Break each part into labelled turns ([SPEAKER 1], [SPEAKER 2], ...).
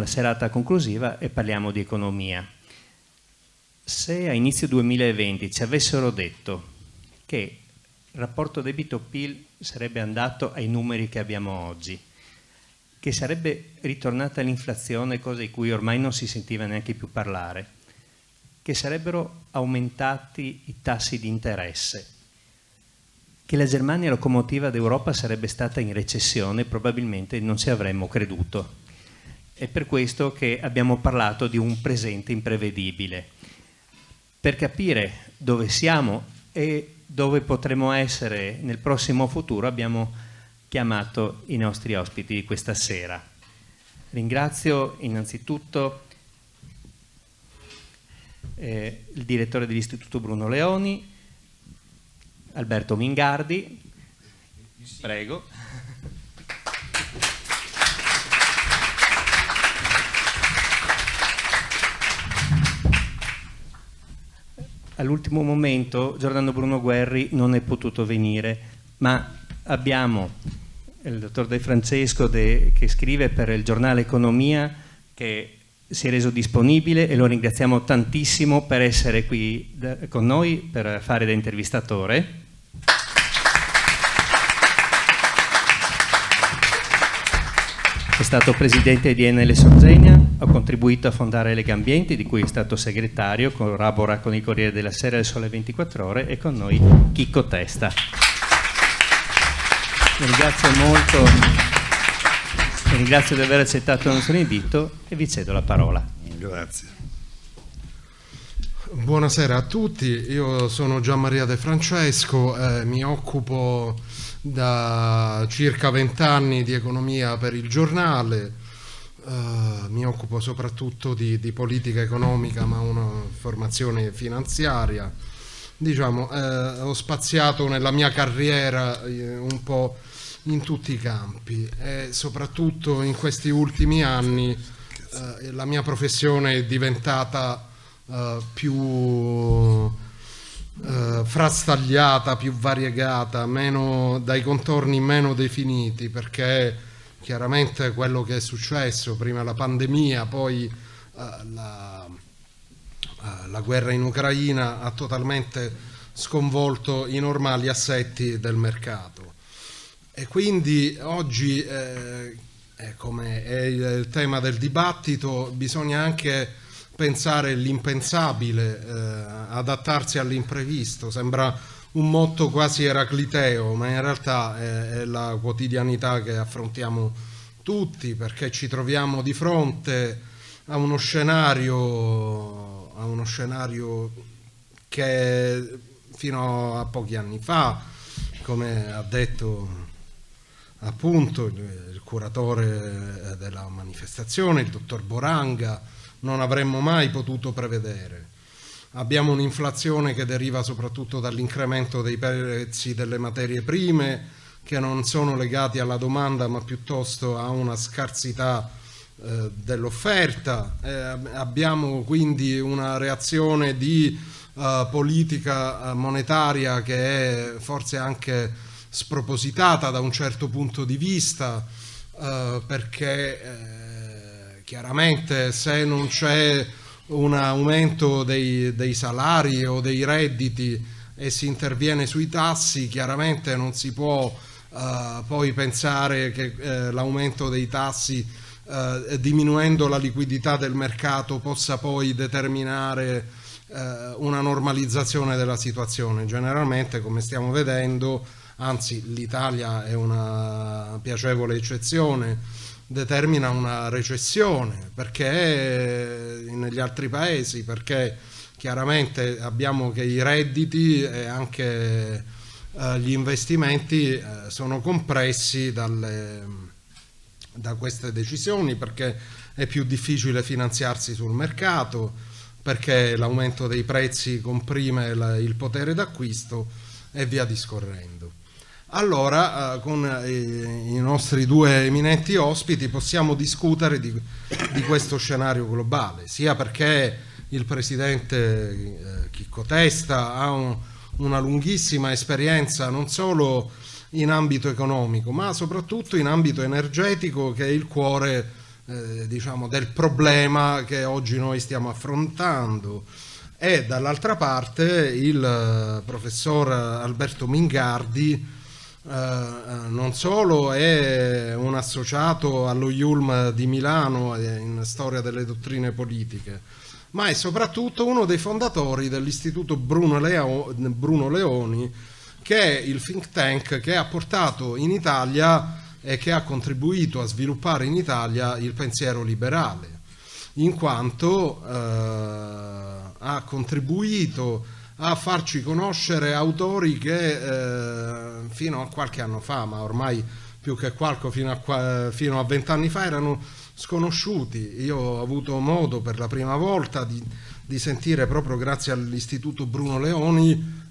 [SPEAKER 1] serata conclusiva e parliamo di economia. Se a inizio 2020 ci avessero detto che il rapporto debito-PIL sarebbe andato ai numeri che abbiamo oggi, che sarebbe ritornata l'inflazione, cosa di cui ormai non si sentiva neanche più parlare, che sarebbero aumentati i tassi di interesse, che la Germania locomotiva d'Europa sarebbe stata in recessione, probabilmente non ci avremmo creduto. È per questo che abbiamo parlato di un presente imprevedibile. Per capire dove siamo e dove potremo essere nel prossimo futuro abbiamo chiamato i nostri ospiti di questa sera. Ringrazio innanzitutto il direttore dell'Istituto Bruno Leoni, Alberto Mingardi, prego. All'ultimo momento Giordano Bruno Guerri non è potuto venire, ma abbiamo il dottor De Francesco che scrive per il giornale Economia, che si è reso disponibile e lo ringraziamo tantissimo per essere qui con noi per fare da intervistatore. È stato presidente di Enel Sorgenia, ha contribuito a fondare Legambiente, di cui è stato segretario, collabora con il Corriere della Sera e il Sole 24 Ore, e con noi Chicco Testa. Vi ringrazio molto, vi ringrazio di aver accettato il nostro invito e vi cedo la parola.
[SPEAKER 2] Grazie. Buonasera a tutti, io sono Gianmaria De Francesco, mi occupo da circa 20 anni di economia per il giornale, mi occupo soprattutto di politica economica, ma una formazione finanziaria. Diciamo, ho spaziato nella mia carriera un po' in tutti i campi e soprattutto in questi ultimi anni la mia professione è diventata più frastagliata, più variegata, meno, dai contorni meno definiti, perché chiaramente quello che è successo, prima la pandemia, poi la guerra in Ucraina, ha totalmente sconvolto i normali assetti del mercato. E quindi oggi, come è il tema del dibattito, bisogna anche pensare l'impensabile, adattarsi all'imprevisto. Sembra un motto quasi eracliteo, ma in realtà è la quotidianità che affrontiamo tutti, perché ci troviamo di fronte a uno scenario che fino a pochi anni fa, come ha detto appunto il curatore della manifestazione, il dottor Boranga, non avremmo mai potuto prevedere. Abbiamo un'inflazione che deriva soprattutto dall'incremento dei prezzi delle materie prime, che non sono legati alla domanda ma piuttosto a una scarsità dell'offerta. Abbiamo quindi una reazione di politica monetaria che è forse anche spropositata da un certo punto di vista, perché chiaramente se non c'è un aumento dei salari o dei redditi e si interviene sui tassi, chiaramente non si può poi pensare che l'aumento dei tassi, diminuendo la liquidità del mercato, possa poi determinare una normalizzazione della situazione. Generalmente, come stiamo vedendo, anzi l'Italia è una piacevole eccezione, determina una recessione, perché negli altri paesi, perché chiaramente abbiamo che i redditi e anche gli investimenti sono compressi da queste decisioni, perché è più difficile finanziarsi sul mercato, perché l'aumento dei prezzi comprime il potere d'acquisto e via discorrendo. Allora, con i nostri due eminenti ospiti possiamo discutere di questo scenario globale, sia perché il presidente Chicco Testa ha una lunghissima esperienza non solo in ambito economico, ma soprattutto in ambito energetico, che è il cuore diciamo, del problema che oggi noi stiamo affrontando. E dall'altra parte il professor Alberto Mingardi non solo è un associato allo IULM di Milano in storia delle dottrine politiche, ma è soprattutto uno dei fondatori dell'Istituto Bruno Leoni, che è il think tank che ha portato in Italia e che ha contribuito a sviluppare in Italia il pensiero liberale, in quanto ha contribuito a farci conoscere autori che fino a qualche anno fa, ma ormai più che qualche, fino a 20 anni fa, erano sconosciuti. Io ho avuto modo per la prima volta di sentire, proprio grazie all'Istituto Bruno Leoni,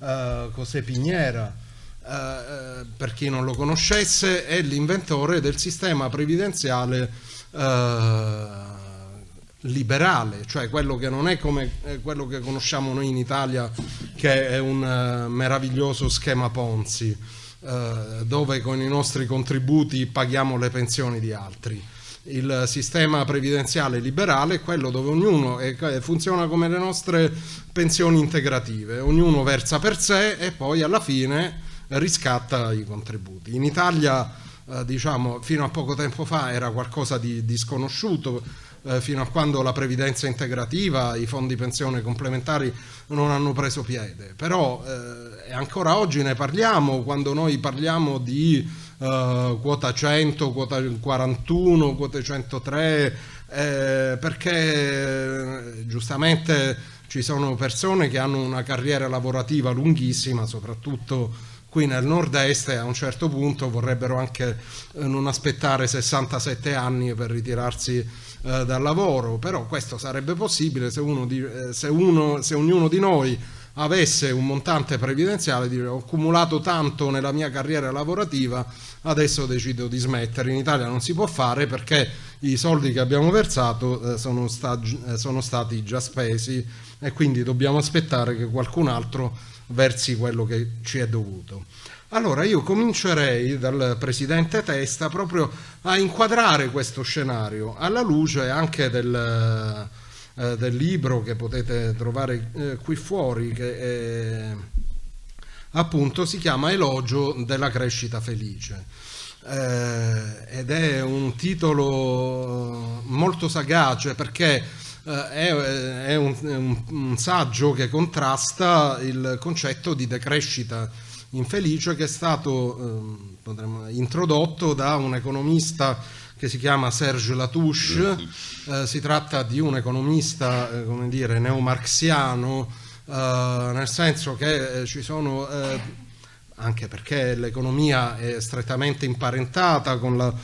[SPEAKER 2] José Piñera. Per chi non lo conoscesse, è l'inventore del sistema previdenziale liberale, cioè quello che non è come quello che conosciamo noi in Italia, che è un meraviglioso schema Ponzi, dove con i nostri contributi paghiamo le pensioni di altri. Il sistema previdenziale liberale è quello dove ognuno funziona come le nostre pensioni integrative, ognuno versa per sé e poi alla fine riscatta i contributi. In Italia, diciamo, fino a poco tempo fa era qualcosa di sconosciuto, fino a quando la previdenza integrativa, i fondi pensione complementari non hanno preso piede, però ancora oggi ne parliamo quando noi parliamo di quota 100, quota 41, quota 103, perché giustamente ci sono persone che hanno una carriera lavorativa lunghissima, soprattutto qui nel nord-est, e a un certo punto vorrebbero anche non aspettare 67 anni per ritirarsi dal lavoro, però questo sarebbe possibile se ognuno di noi avesse un montante previdenziale, dire: ho accumulato tanto nella mia carriera lavorativa, adesso decido di smettere. In Italia non si può fare perché i soldi che abbiamo versato sono stati già spesi e quindi dobbiamo aspettare che qualcun altro versi quello che ci è dovuto. Allora io comincerei dal presidente Testa proprio a inquadrare questo scenario alla luce anche del libro che potete trovare qui fuori, che appunto si chiama Elogio della crescita felice, ed è un titolo molto sagace perché è un saggio che contrasta il concetto di decrescita infelice che è stato introdotto da un economista che si chiama Serge Latouche. Si tratta di un economista, come dire, neomarxiano, nel senso che ci sono, anche perché l'economia è strettamente imparentata con la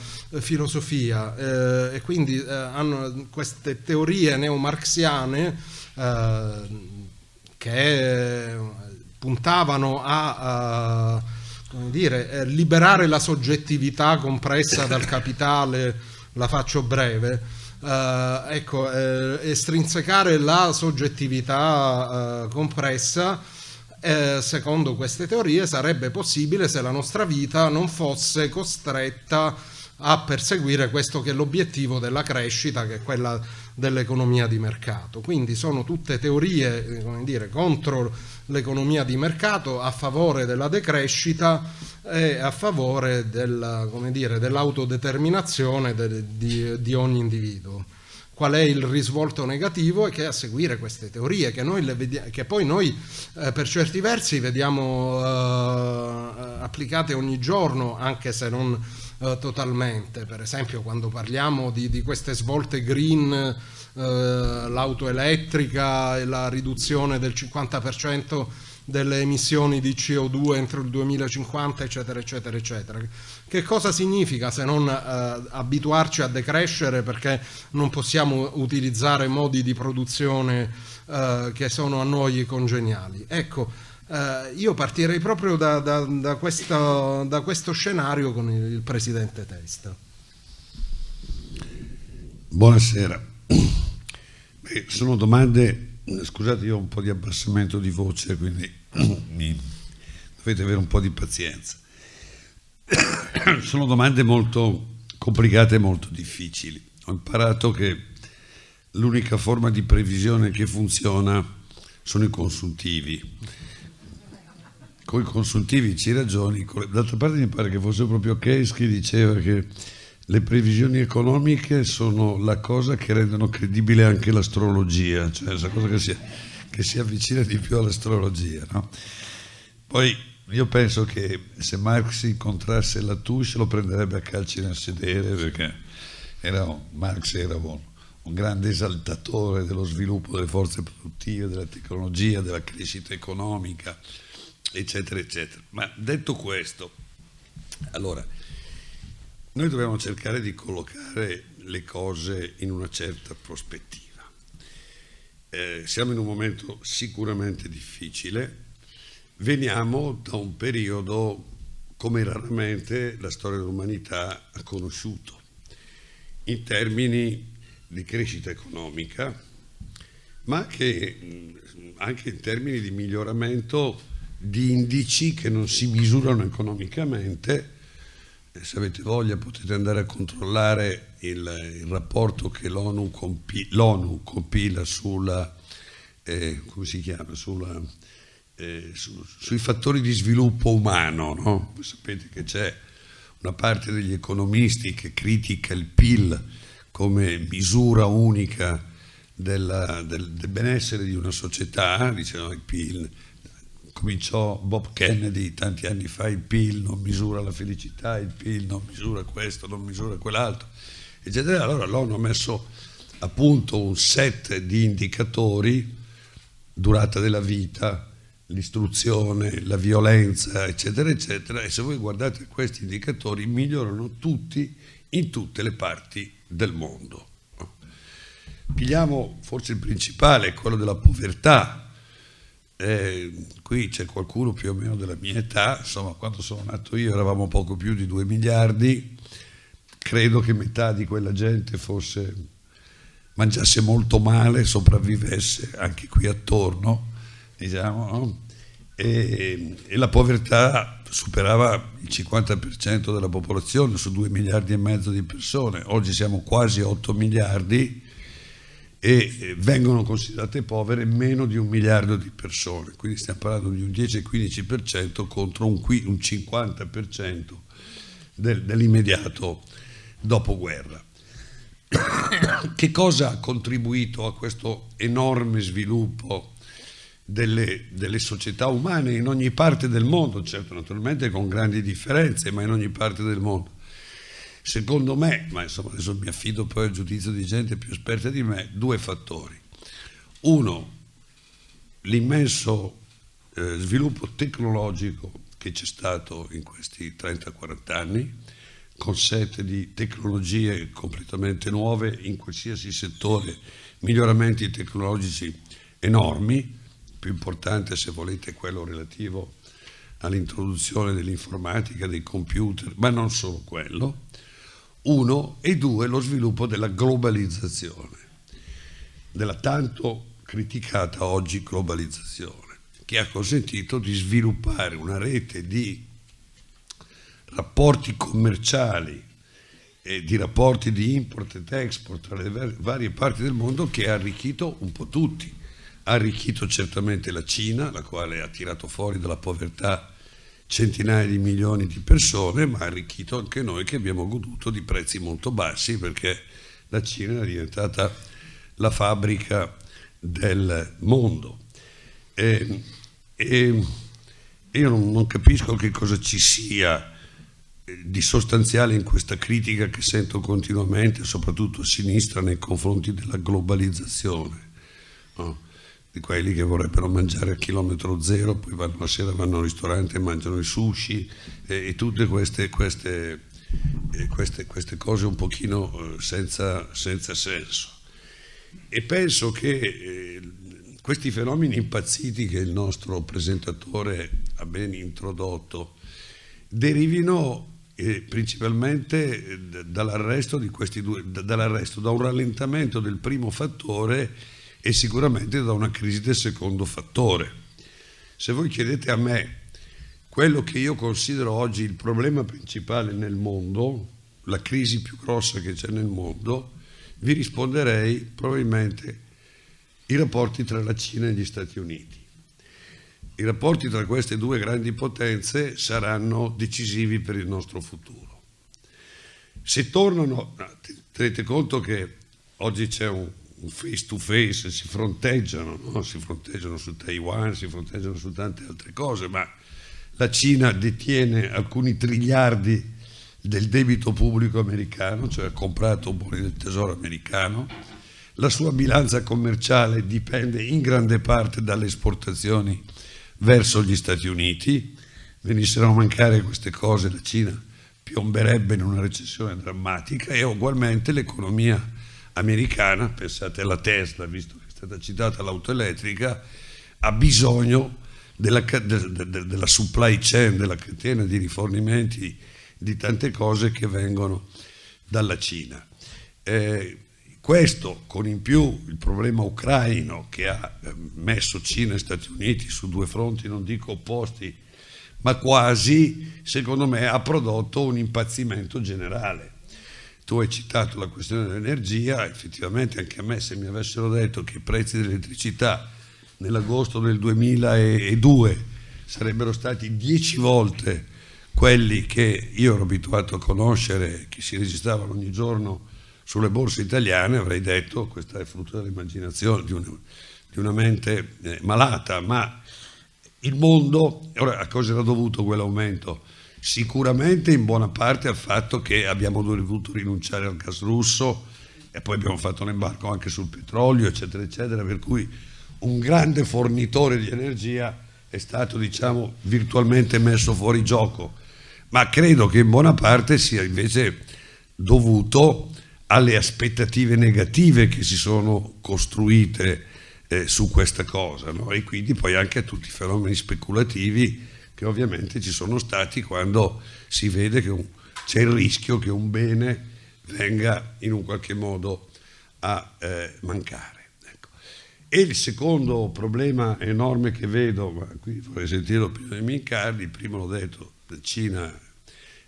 [SPEAKER 2] filosofia, e quindi hanno queste teorie neomarxiane che puntavano a come dire, liberare la soggettività compressa dal capitale, la faccio breve, estrinsecare la soggettività compressa. Secondo queste teorie sarebbe possibile se la nostra vita non fosse costretta a perseguire questo che è l'obiettivo della crescita, che è quella dell'economia di mercato. Quindi sono tutte teorie, come dire, contro l'economia di mercato, a favore della decrescita e a favore dell'autodeterminazione di ogni individuo. Qual è il risvolto negativo? È che a seguire queste teorie, che poi noi per certi versi vediamo applicate ogni giorno, anche se non totalmente. Per esempio, quando parliamo di queste svolte green, l'auto elettrica e la riduzione del 50% delle emissioni di CO2 entro il 2050, eccetera, eccetera, eccetera. Che cosa significa se non abituarci a decrescere perché non possiamo utilizzare modi di produzione che sono a noi congeniali? Ecco, io partirei proprio da questo scenario con il presidente Testa.
[SPEAKER 3] Buonasera. Sono domande, scusate, io ho un po' di abbassamento di voce, quindi dovete avere un po' di pazienza. Sono domande molto complicate e molto difficili. ho imparato che l'unica forma di previsione che funziona sono i consuntivi. Con i consuntivi ci ragioni, d'altra parte mi pare che fosse proprio Keynes che diceva che le previsioni economiche sono la cosa che rendono credibile anche l'astrologia, cioè questa cosa che si avvicina di più all'astrologia, no? Poi io penso che se Marx incontrasse Latouche lo prenderebbe a calci nel sedere, perché Marx era un grande esaltatore dello sviluppo delle forze produttive, della tecnologia, della crescita economica, eccetera, eccetera. Ma detto questo, allora, noi dobbiamo cercare di collocare le cose in una certa prospettiva. Siamo in un momento sicuramente difficile, veniamo da un periodo come raramente la storia dell'umanità ha conosciuto, in termini di crescita economica, ma che anche in termini di miglioramento di indici che non si misurano economicamente. Se avete voglia potete andare a controllare il rapporto che l'ONU compila sulla, come si chiama, sui fattori di sviluppo umano, no? Sapete che c'è una parte degli economisti che critica il PIL come misura unica del benessere di una società, dicevano il PIL. Cominciò Bob Kennedy tanti anni fa, il PIL non misura la felicità, il PIL non misura questo, non misura quell'altro, eccetera. Allora l'ONU ha messo a punto un set di indicatori: durata della vita, l'istruzione, la violenza, eccetera, eccetera, e se voi guardate questi indicatori migliorano tutti in tutte le parti del mondo. Pigliamo forse il principale, quello della povertà. Qui c'è qualcuno più o meno della mia età, insomma, quando sono nato io eravamo poco più di 2 miliardi, credo che metà di quella gente mangiasse molto male, sopravvivesse anche qui attorno, diciamo, no? E la povertà superava il 50% della popolazione su 2 miliardi e mezzo di persone. Oggi siamo quasi 8 miliardi e vengono considerate povere meno di 1 miliardo di persone, quindi stiamo parlando di un 10-15% contro un 50% dell'immediato dopoguerra. Che cosa ha contribuito a questo enorme sviluppo delle società umane in ogni parte del mondo? Certo, naturalmente con grandi differenze, ma in ogni parte del mondo. Secondo me, ma insomma adesso mi affido poi al giudizio di gente più esperta di me, 2 fattori. Uno, l'immenso sviluppo tecnologico che c'è stato in questi 30-40 anni, con set di tecnologie completamente nuove in qualsiasi settore, miglioramenti tecnologici enormi, più importante se volete quello relativo all'introduzione dell'informatica, dei computer, ma non solo quello. 1 e 2, lo sviluppo della globalizzazione, della tanto criticata oggi globalizzazione, che ha consentito di sviluppare una rete di rapporti commerciali e di rapporti di import ed export tra le varie parti del mondo che ha arricchito un po' tutti. Ha arricchito certamente la Cina, la quale ha tirato fuori dalla povertà centinaia di milioni di persone, ma ha arricchito anche noi che abbiamo goduto di prezzi molto bassi, perché la Cina è diventata la fabbrica del mondo. E io non capisco che cosa ci sia di sostanziale in questa critica che sento continuamente, soprattutto a sinistra, nei confronti della globalizzazione, no? Di quelli che vorrebbero mangiare a chilometro zero, poi la sera vanno al ristorante e mangiano i sushi e tutte queste cose un pochino senza senso. E penso che questi fenomeni impazziti che il nostro presentatore ha ben introdotto derivino principalmente dall'arresto da un rallentamento del primo fattore e sicuramente da una crisi del secondo fattore. Se voi chiedete a me quello che io considero oggi il problema principale nel mondo, la crisi più grossa che c'è nel mondo, vi risponderei probabilmente i rapporti tra la Cina e gli Stati Uniti. I rapporti tra queste due grandi potenze saranno decisivi per il nostro futuro. Se tornano, tenete conto che oggi c'è un face to face, si fronteggiano, no? Si fronteggiano su Taiwan, si fronteggiano su tante altre cose, ma la Cina detiene alcuni triliardi del debito pubblico americano, cioè ha comprato buoni del tesoro americano. La sua bilancia commerciale dipende in grande parte dalle esportazioni verso gli Stati Uniti. Venissero a mancare queste cose, la Cina piomberebbe in una recessione drammatica, e ugualmente l'economia americana, pensate alla Tesla, visto che è stata citata l'auto elettrica, ha bisogno della supply chain, della catena di rifornimenti di tante cose che vengono dalla Cina. Questo con in più il problema ucraino, che ha messo Cina e Stati Uniti su due fronti, non dico opposti, ma quasi, secondo me, ha prodotto un impazzimento generale. Tu hai citato la questione dell'energia, effettivamente anche a me, se mi avessero detto che i prezzi dell'elettricità nell'agosto del 2002 sarebbero stati 10 volte quelli che io ero abituato a conoscere, che si registravano ogni giorno sulle borse italiane, avrei detto questa è frutto dell'immaginazione di una mente malata. Ma il mondo, ora a cosa era dovuto quell'aumento? Sicuramente in buona parte al fatto che abbiamo dovuto rinunciare al gas russo e poi abbiamo fatto l'embargo anche sul petrolio, eccetera, eccetera, per cui un grande fornitore di energia è stato, diciamo, virtualmente messo fuori gioco. Ma credo che in buona parte sia invece dovuto alle aspettative negative che si sono costruite su questa cosa, no? E quindi poi anche a tutti i fenomeni speculativi che ovviamente ci sono stati quando si vede che c'è il rischio che un bene venga in un qualche modo a mancare. Ecco. E il secondo problema enorme che vedo, ma qui vorrei sentire l'opinione di Mincardi, prima l'ho detto, Cina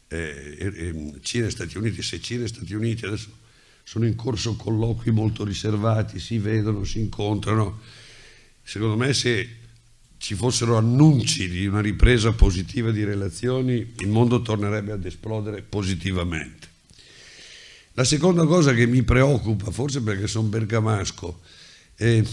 [SPEAKER 3] e Stati Uniti. Se Cina e Stati Uniti adesso sono in corso colloqui molto riservati, si vedono, si incontrano, secondo me se ci fossero annunci di una ripresa positiva di relazioni, il mondo tornerebbe ad esplodere positivamente. La seconda cosa che mi preoccupa, forse perché sono bergamasco, è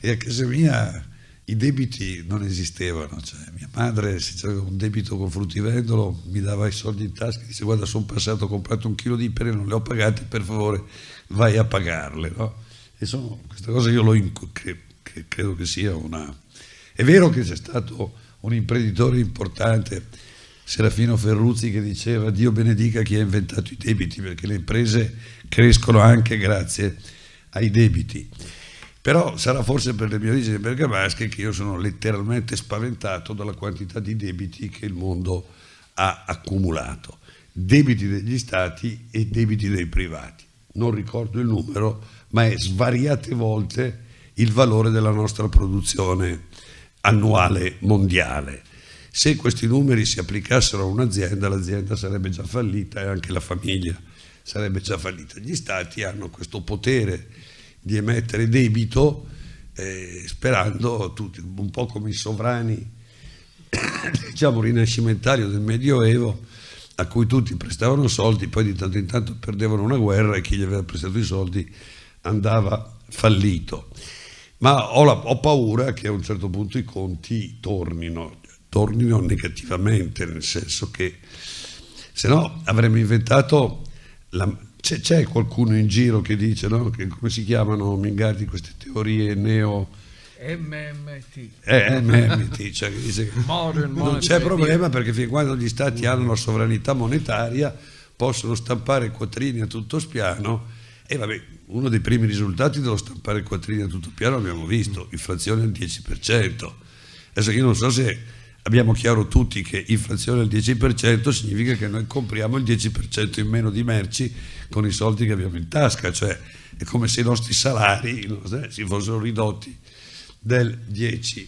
[SPEAKER 3] a casa mia i debiti non esistevano, cioè mia madre, se c'era un debito con Fruttivendolo, mi dava i soldi in tasca e dice: guarda, sono passato, ho comprato 1 chilo di pere, non le ho pagate, per favore vai a pagarle, no? E questa cosa io credo che sia una... È vero che c'è stato un imprenditore importante, Serafino Ferruzzi, che diceva: Dio benedica chi ha inventato i debiti, perché le imprese crescono anche grazie ai debiti. Però sarà forse per le mie origini bergamasche che io sono letteralmente spaventato dalla quantità di debiti che il mondo ha accumulato, debiti degli stati e debiti dei privati. Non ricordo il numero, ma è svariate volte il valore della nostra produzione annuale mondiale. Se questi numeri si applicassero a un'azienda, l'azienda sarebbe già fallita e anche la famiglia sarebbe già fallita. Gli stati hanno questo potere di emettere debito, sperando tutti, un po' come i sovrani diciamo rinascimentali del Medioevo, a cui tutti prestavano soldi, poi di tanto in tanto perdevano una guerra e chi gli aveva prestato i soldi andava fallito. Ma ho paura che a un certo punto i conti tornino negativamente, nel senso che se no avremmo inventato c'è qualcuno in giro che dice, no? Che come si chiamano, Mingardi, queste teorie
[SPEAKER 4] MMT,
[SPEAKER 3] cioè che dice che non c'è
[SPEAKER 4] Monetary
[SPEAKER 3] problema, perché fin quando gli stati hanno la sovranità monetaria possono stampare quattrini a tutto spiano. E vabbè, uno dei primi risultati dello stampare quattrini a tutto piano abbiamo visto, inflazione al 10%. Adesso io non so se abbiamo chiaro tutti che inflazione al 10% significa che noi compriamo il 10% in meno di merci con i soldi che abbiamo in tasca, cioè è come se i nostri salari si fossero ridotti del 10%.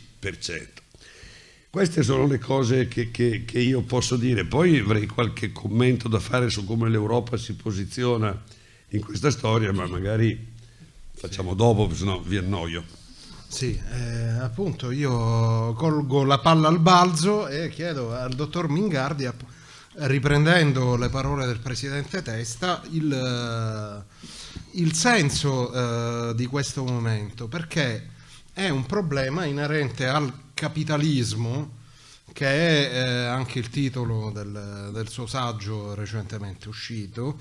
[SPEAKER 3] Queste sono le cose che io posso dire. Poi avrei qualche commento da fare su come l'Europa si posiziona in questa storia, ma magari facciamo dopo, se no vi annoio.
[SPEAKER 2] Sì, appunto io colgo la palla al balzo e chiedo al dottor Mingardi, riprendendo le parole del presidente Testa, il senso di questo momento, perché è un problema inerente al capitalismo, che è anche il titolo del suo saggio recentemente uscito,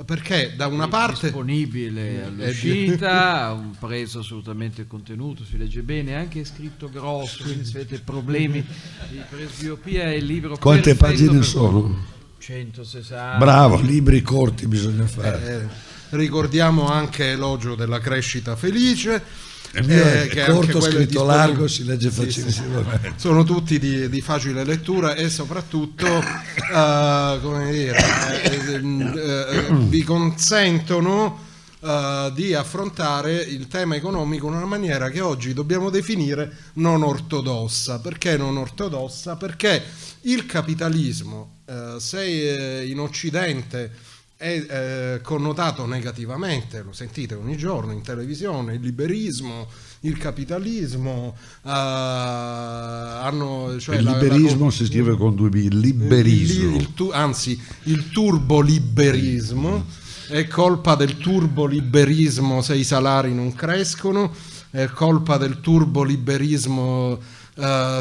[SPEAKER 2] perché da una parte
[SPEAKER 4] disponibile all'uscita, ha un prezzo assolutamente contenuto, si legge bene, anche scritto grosso, quindi se avete problemi di presbiopia è il libro
[SPEAKER 3] Quante
[SPEAKER 4] perfetto
[SPEAKER 3] pagine
[SPEAKER 4] per
[SPEAKER 3] sono?
[SPEAKER 4] 160.
[SPEAKER 3] Bravo, libri corti bisogna fare.
[SPEAKER 2] Ricordiamo anche Elogio della crescita felice,
[SPEAKER 3] È
[SPEAKER 2] che
[SPEAKER 3] corto,
[SPEAKER 2] anche
[SPEAKER 3] scritto
[SPEAKER 2] quello
[SPEAKER 3] largo, si legge
[SPEAKER 2] sì,
[SPEAKER 3] facilissimamente.
[SPEAKER 2] sono tutti di facile lettura e soprattutto come dire, vi consentono di affrontare il tema economico in una maniera che oggi dobbiamo definire non ortodossa. Perché non ortodossa? Perché il capitalismo, se in Occidente è connotato negativamente, lo sentite ogni giorno in televisione, il liberismo, il capitalismo,
[SPEAKER 3] il liberismo si scrive con due B, liberismo.
[SPEAKER 2] Anzi, il turboliberismo, è colpa del turboliberismo se i salari non crescono, è colpa del turboliberismo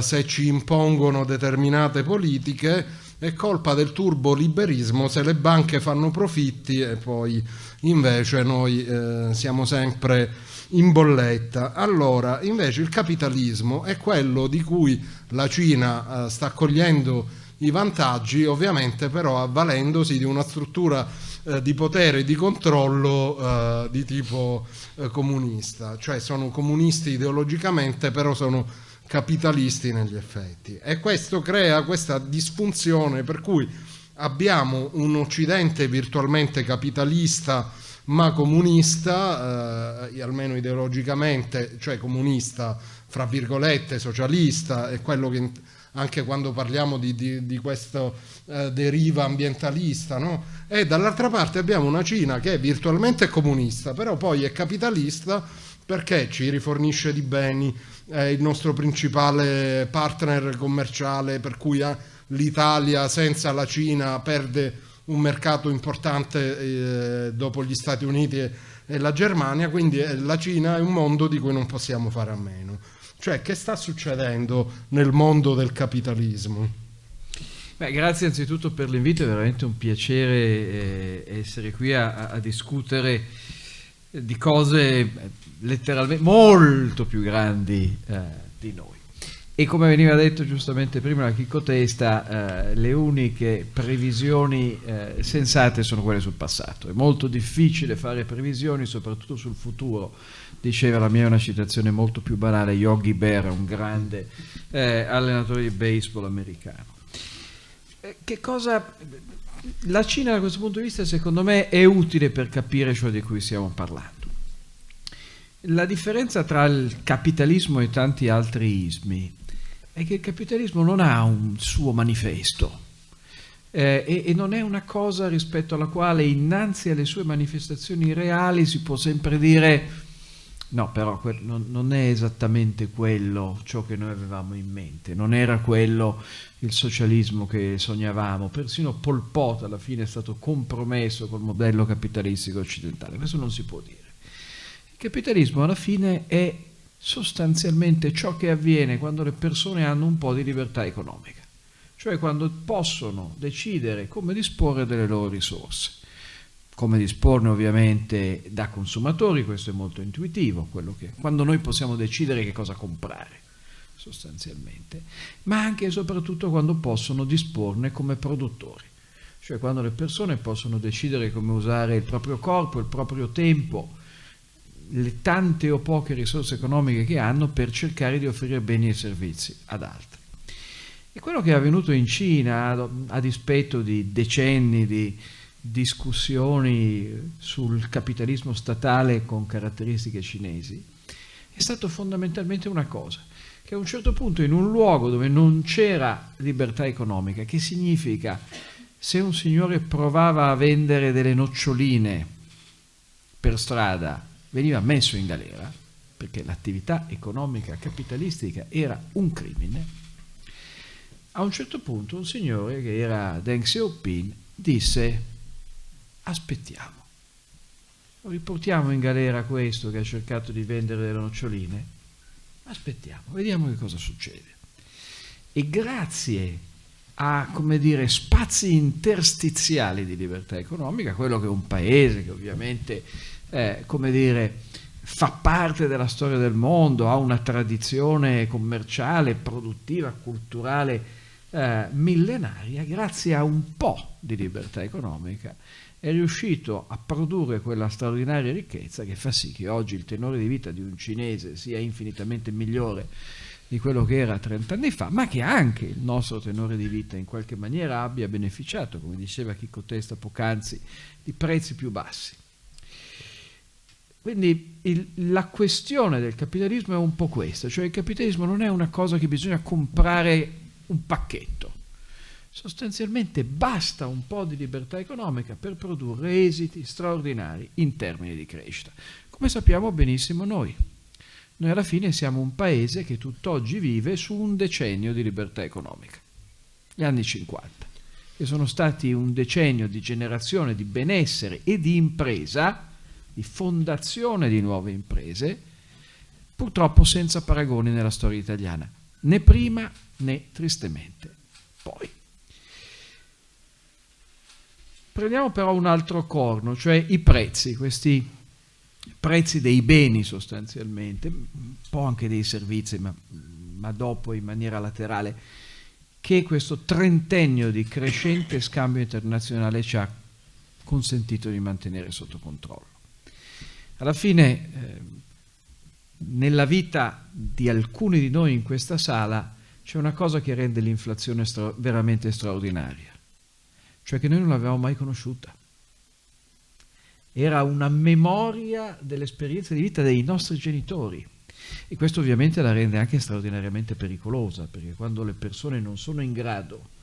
[SPEAKER 2] se ci impongono determinate politiche, è colpa del turboliberismo se le banche fanno profitti e poi invece noi siamo sempre in bolletta. Allora, invece il capitalismo è quello di cui la Cina sta cogliendo i vantaggi, ovviamente però avvalendosi di una struttura di potere e di controllo di tipo comunista, cioè sono comunisti ideologicamente, però sono capitalisti negli effetti, e questo crea questa disfunzione per cui abbiamo un Occidente virtualmente capitalista ma comunista, almeno ideologicamente, cioè comunista fra virgolette, socialista, è quello che anche quando parliamo di questa deriva ambientalista, no? E dall'altra parte abbiamo una Cina che è virtualmente comunista, però poi è capitalista perché ci rifornisce di beni, è il nostro principale partner commerciale, per cui l'Italia senza la Cina perde un mercato importante dopo gli Stati Uniti e la Germania, quindi la Cina è un mondo di cui non possiamo fare a meno. Cioè, che sta succedendo nel mondo del capitalismo?
[SPEAKER 4] Beh, grazie anzitutto per l'invito, è veramente un piacere essere qui a discutere di cose letteralmente molto più grandi di noi. E come veniva detto giustamente prima da Chicco Testa, le uniche previsioni sensate sono quelle sul passato. È molto difficile fare previsioni, soprattutto sul futuro. Diceva, la mia è una citazione molto più banale, Yogi Berra, un grande allenatore di baseball americano. Che cosa... La Cina da questo punto di vista secondo me è utile per capire ciò di cui stiamo parlando. La differenza tra il capitalismo e tanti altri ismi è che il capitalismo non ha un suo manifesto e non è una cosa rispetto alla quale innanzi alle sue manifestazioni reali si può sempre dire no, però non è esattamente quello ciò che noi avevamo in mente, non era quello il socialismo che sognavamo, persino Pol Pot alla fine è stato compromesso col modello capitalistico occidentale, questo non si può dire. Il capitalismo alla fine è sostanzialmente ciò che avviene quando le persone hanno un po' di libertà economica, cioè quando possono decidere come disporre delle loro risorse, come disporne ovviamente da consumatori, questo è molto intuitivo, quando noi possiamo decidere che cosa comprare sostanzialmente, ma anche e soprattutto quando possono disporne come produttori, cioè quando le persone possono decidere come usare il proprio corpo, il proprio tempo, le tante o poche risorse economiche che hanno per cercare di offrire beni e servizi ad altri. E quello che è avvenuto in Cina, a dispetto di decenni di discussioni sul capitalismo statale con caratteristiche cinesi, è stato fondamentalmente una cosa, che a un certo punto in un luogo dove non c'era libertà economica, che significa se un signore provava a vendere delle noccioline per strada veniva messo in galera, perché l'attività economica capitalistica era un crimine, a un certo punto un signore che era Deng Xiaoping disse: aspettiamo, riportiamo in galera questo che ha cercato di vendere delle noccioline, aspettiamo, vediamo che cosa succede. E grazie a, come dire, spazi interstiziali di libertà economica, quello che è un paese che ovviamente, come dire, fa parte della storia del mondo, ha una tradizione commerciale, produttiva, culturale millenaria, grazie a un po' di libertà economica è riuscito a produrre quella straordinaria ricchezza che fa sì che oggi il tenore di vita di un cinese sia infinitamente migliore di quello che era 30 anni fa, ma che anche il nostro tenore di vita in qualche maniera abbia beneficiato, come diceva Chicco Testa poc'anzi, di prezzi più bassi. Quindi la questione del capitalismo è un po' questa, cioè il capitalismo non è una cosa che bisogna comprare un pacchetto. Sostanzialmente basta un po' di libertà economica per produrre esiti straordinari in termini di crescita. Come sappiamo benissimo noi alla fine siamo un paese che tutt'oggi vive su un decennio di libertà economica, gli anni 50, che sono stati un decennio di generazione di benessere e di impresa, di fondazione di nuove imprese, purtroppo senza paragoni nella storia italiana, né prima né tristemente poi. Prendiamo però un altro corno, cioè i prezzi, questi prezzi dei beni sostanzialmente, un po' anche dei servizi, ma dopo in maniera laterale, che questo trentennio di crescente scambio internazionale ci ha consentito di mantenere sotto controllo. Alla fine, nella vita di alcuni di noi in questa sala c'è una cosa che rende l'inflazione veramente straordinaria, cioè che noi non l'avevamo mai conosciuta. Era una memoria dell'esperienza di vita dei nostri genitori e questo ovviamente la rende anche straordinariamente pericolosa, perché quando le persone non sono in grado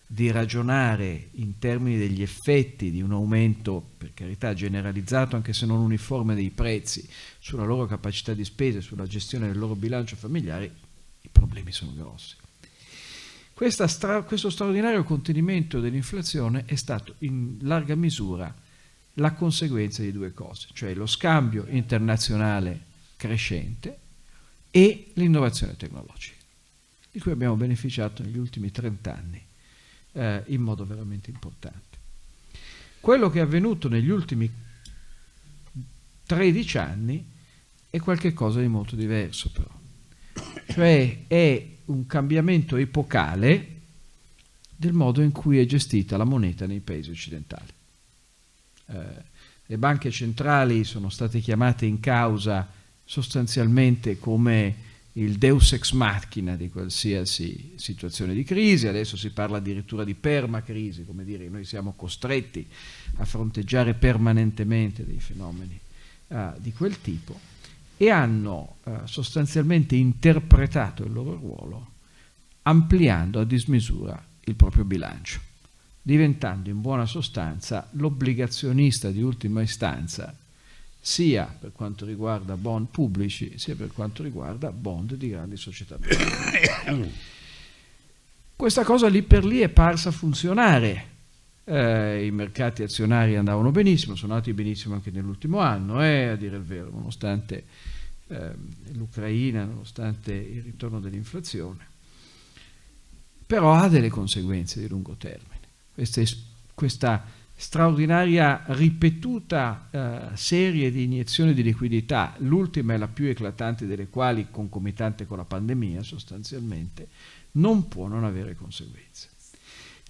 [SPEAKER 4] di ragionare in termini degli effetti di un aumento, per carità generalizzato anche se non uniforme, dei prezzi sulla loro capacità di spesa e sulla gestione del loro bilancio familiare, i problemi sono grossi. Questo straordinario contenimento dell'inflazione è stato in larga misura la conseguenza di due cose, cioè lo scambio internazionale crescente e l'innovazione tecnologica, di cui abbiamo beneficiato negli ultimi 30 anni in modo veramente importante. Quello che è avvenuto negli ultimi 13 anni è qualcosa di molto diverso però, cioè è un cambiamento epocale del modo in cui è gestita la moneta nei paesi occidentali. Le banche centrali sono state chiamate in causa sostanzialmente come il deus ex machina di qualsiasi situazione di crisi. Adesso si parla addirittura di permacrisi, come dire, noi siamo costretti a fronteggiare permanentemente dei fenomeni di quel tipo, e hanno sostanzialmente interpretato il loro ruolo ampliando a dismisura il proprio bilancio, diventando in buona sostanza l'obbligazionista di ultima istanza, sia per quanto riguarda bond pubblici, sia per quanto riguarda bond di grandi società. Questa cosa lì per lì è parsa funzionare. I mercati azionari andavano benissimo, sono andati benissimo anche nell'ultimo anno, a dire il vero, nonostante l'Ucraina, nonostante il ritorno dell'inflazione. Però ha delle conseguenze di lungo termine. Questa straordinaria ripetuta serie di iniezioni di liquidità, l'ultima è la più eclatante delle quali, concomitante con la pandemia sostanzialmente, non può non avere conseguenze.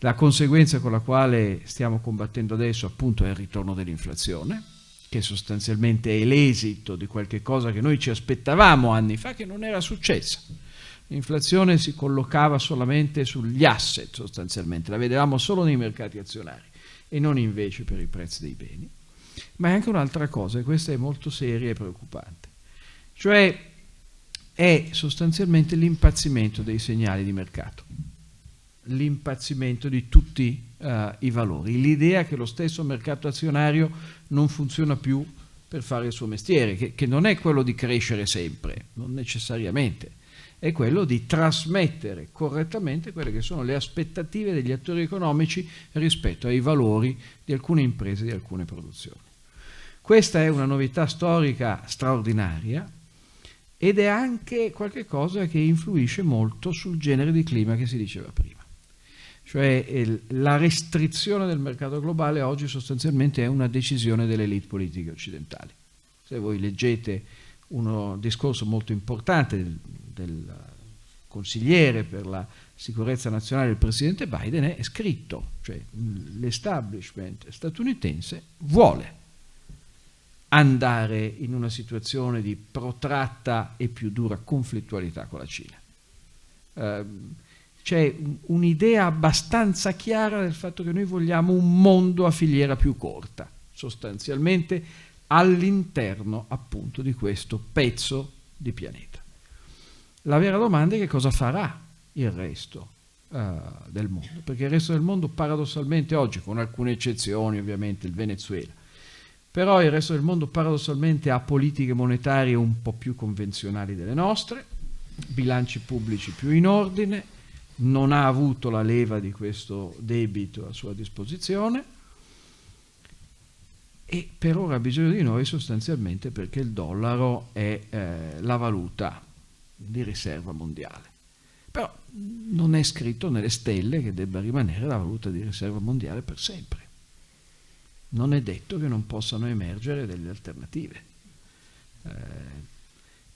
[SPEAKER 4] La conseguenza con la quale stiamo combattendo adesso appunto è il ritorno dell'inflazione, che sostanzialmente è l'esito di qualche cosa che noi ci aspettavamo anni fa che non era successa. L'inflazione si collocava solamente sugli asset sostanzialmente, la vedevamo solo nei mercati azionari e non invece per i prezzi dei beni. Ma è anche un'altra cosa, e questa è molto seria e preoccupante, cioè è sostanzialmente l'impazzimento dei segnali di mercato. l'impazzimento di tutti i valori, l'idea che lo stesso mercato azionario non funziona più per fare il suo mestiere, che non è quello di crescere sempre, non necessariamente, è quello di trasmettere correttamente quelle che sono le aspettative degli attori economici rispetto ai valori di alcune imprese, di alcune produzioni. Questa è una novità storica straordinaria ed è anche qualcosa che influisce molto sul genere di clima che si diceva prima. Cioè la restrizione del mercato globale oggi sostanzialmente è una decisione delle elite politiche occidentali. Se voi leggete un discorso molto importante del consigliere per la sicurezza nazionale del presidente Biden, è scritto, cioè l'establishment statunitense vuole andare in una situazione di protratta e più dura conflittualità con la Cina. C'è un'idea abbastanza chiara del fatto che noi vogliamo un mondo a filiera più corta, sostanzialmente all'interno appunto di questo pezzo di pianeta. La vera domanda è che cosa farà il resto del mondo, perché il resto del mondo paradossalmente oggi, con alcune eccezioni ovviamente, il Venezuela, però il resto del mondo paradossalmente ha politiche monetarie un po' più convenzionali delle nostre, bilanci pubblici più in ordine, non ha avuto la leva di questo debito a sua disposizione e per ora ha bisogno di noi sostanzialmente perché il dollaro è la valuta di riserva mondiale. Però non è scritto nelle stelle che debba rimanere la valuta di riserva mondiale per sempre. Non è detto che non possano emergere delle alternative.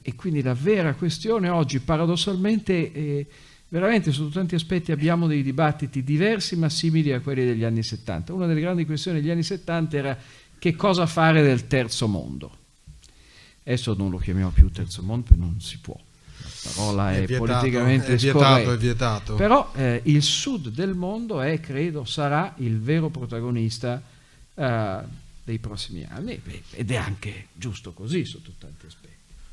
[SPEAKER 4] E quindi la vera questione oggi paradossalmente veramente sotto tanti aspetti abbiamo dei dibattiti diversi ma simili a quelli degli anni 70. Una delle grandi questioni degli anni 70 era che cosa fare del terzo mondo. Adesso non lo chiamiamo più terzo mondo perché non si può. La parola è vietato, politicamente scorretta.
[SPEAKER 2] È vietato.
[SPEAKER 4] Però il sud del mondo credo, sarà il vero protagonista dei prossimi anni ed è anche giusto così sotto tanti aspetti.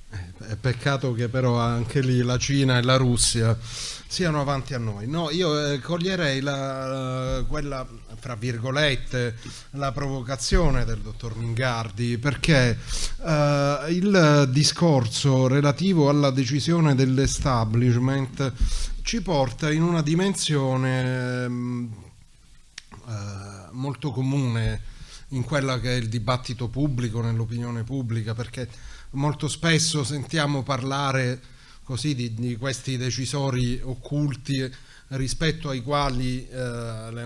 [SPEAKER 2] È peccato che però anche lì la Cina e la Russia siano avanti a noi. No, io coglierei quella, fra virgolette, la provocazione del dottor Mingardi, perché il discorso relativo alla decisione dell'establishment ci porta in una dimensione molto comune in quella che è il dibattito pubblico, nell'opinione pubblica, perché molto spesso sentiamo parlare così di questi decisori occulti rispetto ai quali il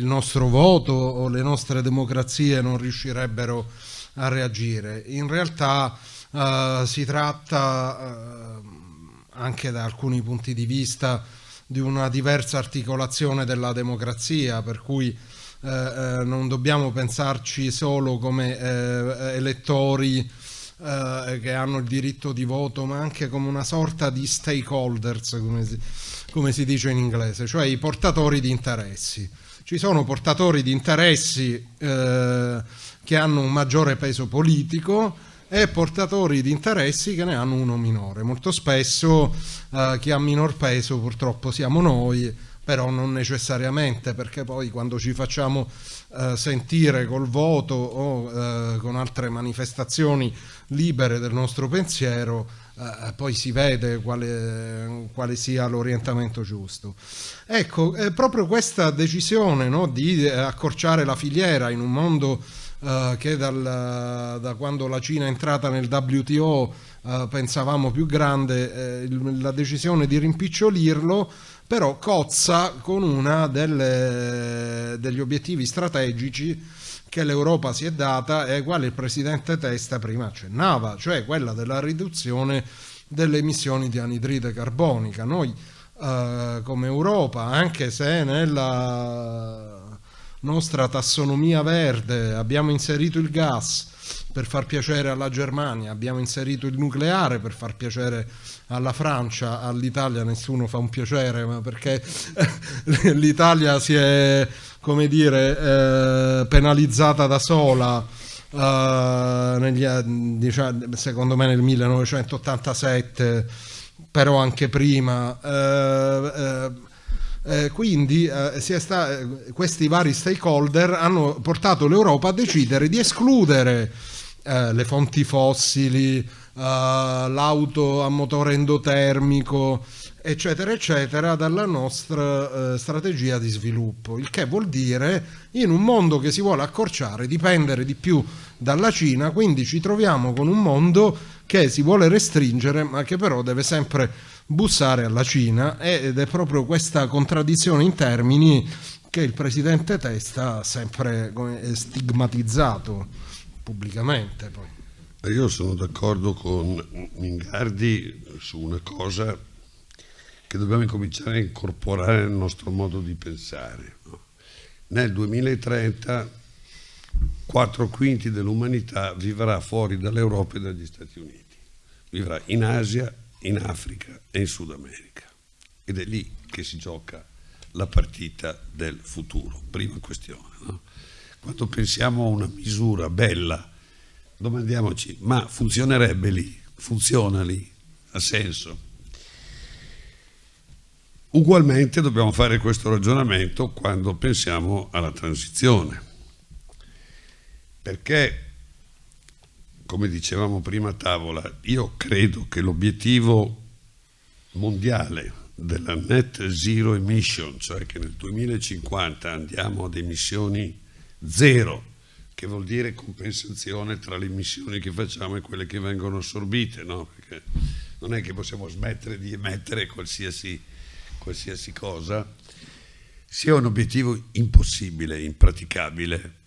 [SPEAKER 2] nostro voto o le nostre democrazie non riuscirebbero a reagire. In realtà si tratta anche da alcuni punti di vista di una diversa articolazione della democrazia, per cui non dobbiamo pensarci solo come elettori che hanno il diritto di voto, ma anche come una sorta di stakeholders, come si dice in inglese, cioè i portatori di interessi. Ci sono portatori di interessi che hanno un maggiore peso politico e portatori di interessi che ne hanno uno minore. Molto spesso chi ha minor peso purtroppo siamo noi, però non necessariamente, perché poi quando ci facciamo sentire col voto o con altre manifestazioni libere del nostro pensiero, poi si vede quale sia l'orientamento giusto. Ecco, proprio questa decisione, no, di accorciare la filiera in un mondo che da quando la Cina è entrata nel WTO pensavamo più grande, la decisione di rimpicciolirlo però cozza con una degli obiettivi strategici che l'Europa si è data e ai quali il presidente Testa prima accennava, cioè quella della riduzione delle emissioni di anidride carbonica. Noi come Europa, anche se nella nostra tassonomia verde abbiamo inserito il gas per far piacere alla Germania, abbiamo inserito il nucleare per far piacere alla Francia, all'Italia nessuno fa un piacere, ma perché l'Italia si è, come dire, penalizzata da sola secondo me nel 1987, però anche prima. Quindi questi vari stakeholder hanno portato l'Europa a decidere di escludere le fonti fossili, l'auto a motore endotermico, eccetera, eccetera, dalla nostra strategia di sviluppo. Il che vuol dire, in un mondo che si vuole accorciare, dipendere di più dalla Cina, quindi ci troviamo con un mondo che si vuole restringere, ma che però deve sempre bussare alla Cina, ed è proprio questa contraddizione in termini che il presidente Testa ha sempre stigmatizzato pubblicamente. Poi.
[SPEAKER 3] Io sono d'accordo con Mingardi su una cosa che dobbiamo incominciare a incorporare nel nostro modo di pensare. Nel 2030 4/5 dell'umanità vivrà fuori dall'Europa e dagli Stati Uniti, vivrà in Asia, in Africa e in Sud America, ed è lì che si gioca la partita del futuro. Prima questione, no? Quando pensiamo a una misura bella, domandiamoci, ma funzionerebbe lì? Funziona lì? Ha senso? Ugualmente dobbiamo fare questo ragionamento quando pensiamo alla transizione, perché, come dicevamo prima a tavola, io credo che l'obiettivo mondiale della net zero emission, cioè che nel 2050 andiamo ad emissioni zero, che vuol dire compensazione tra le emissioni che facciamo e quelle che vengono assorbite, no? Perché non è che possiamo smettere di emettere qualsiasi cosa, sia un obiettivo impossibile, impraticabile,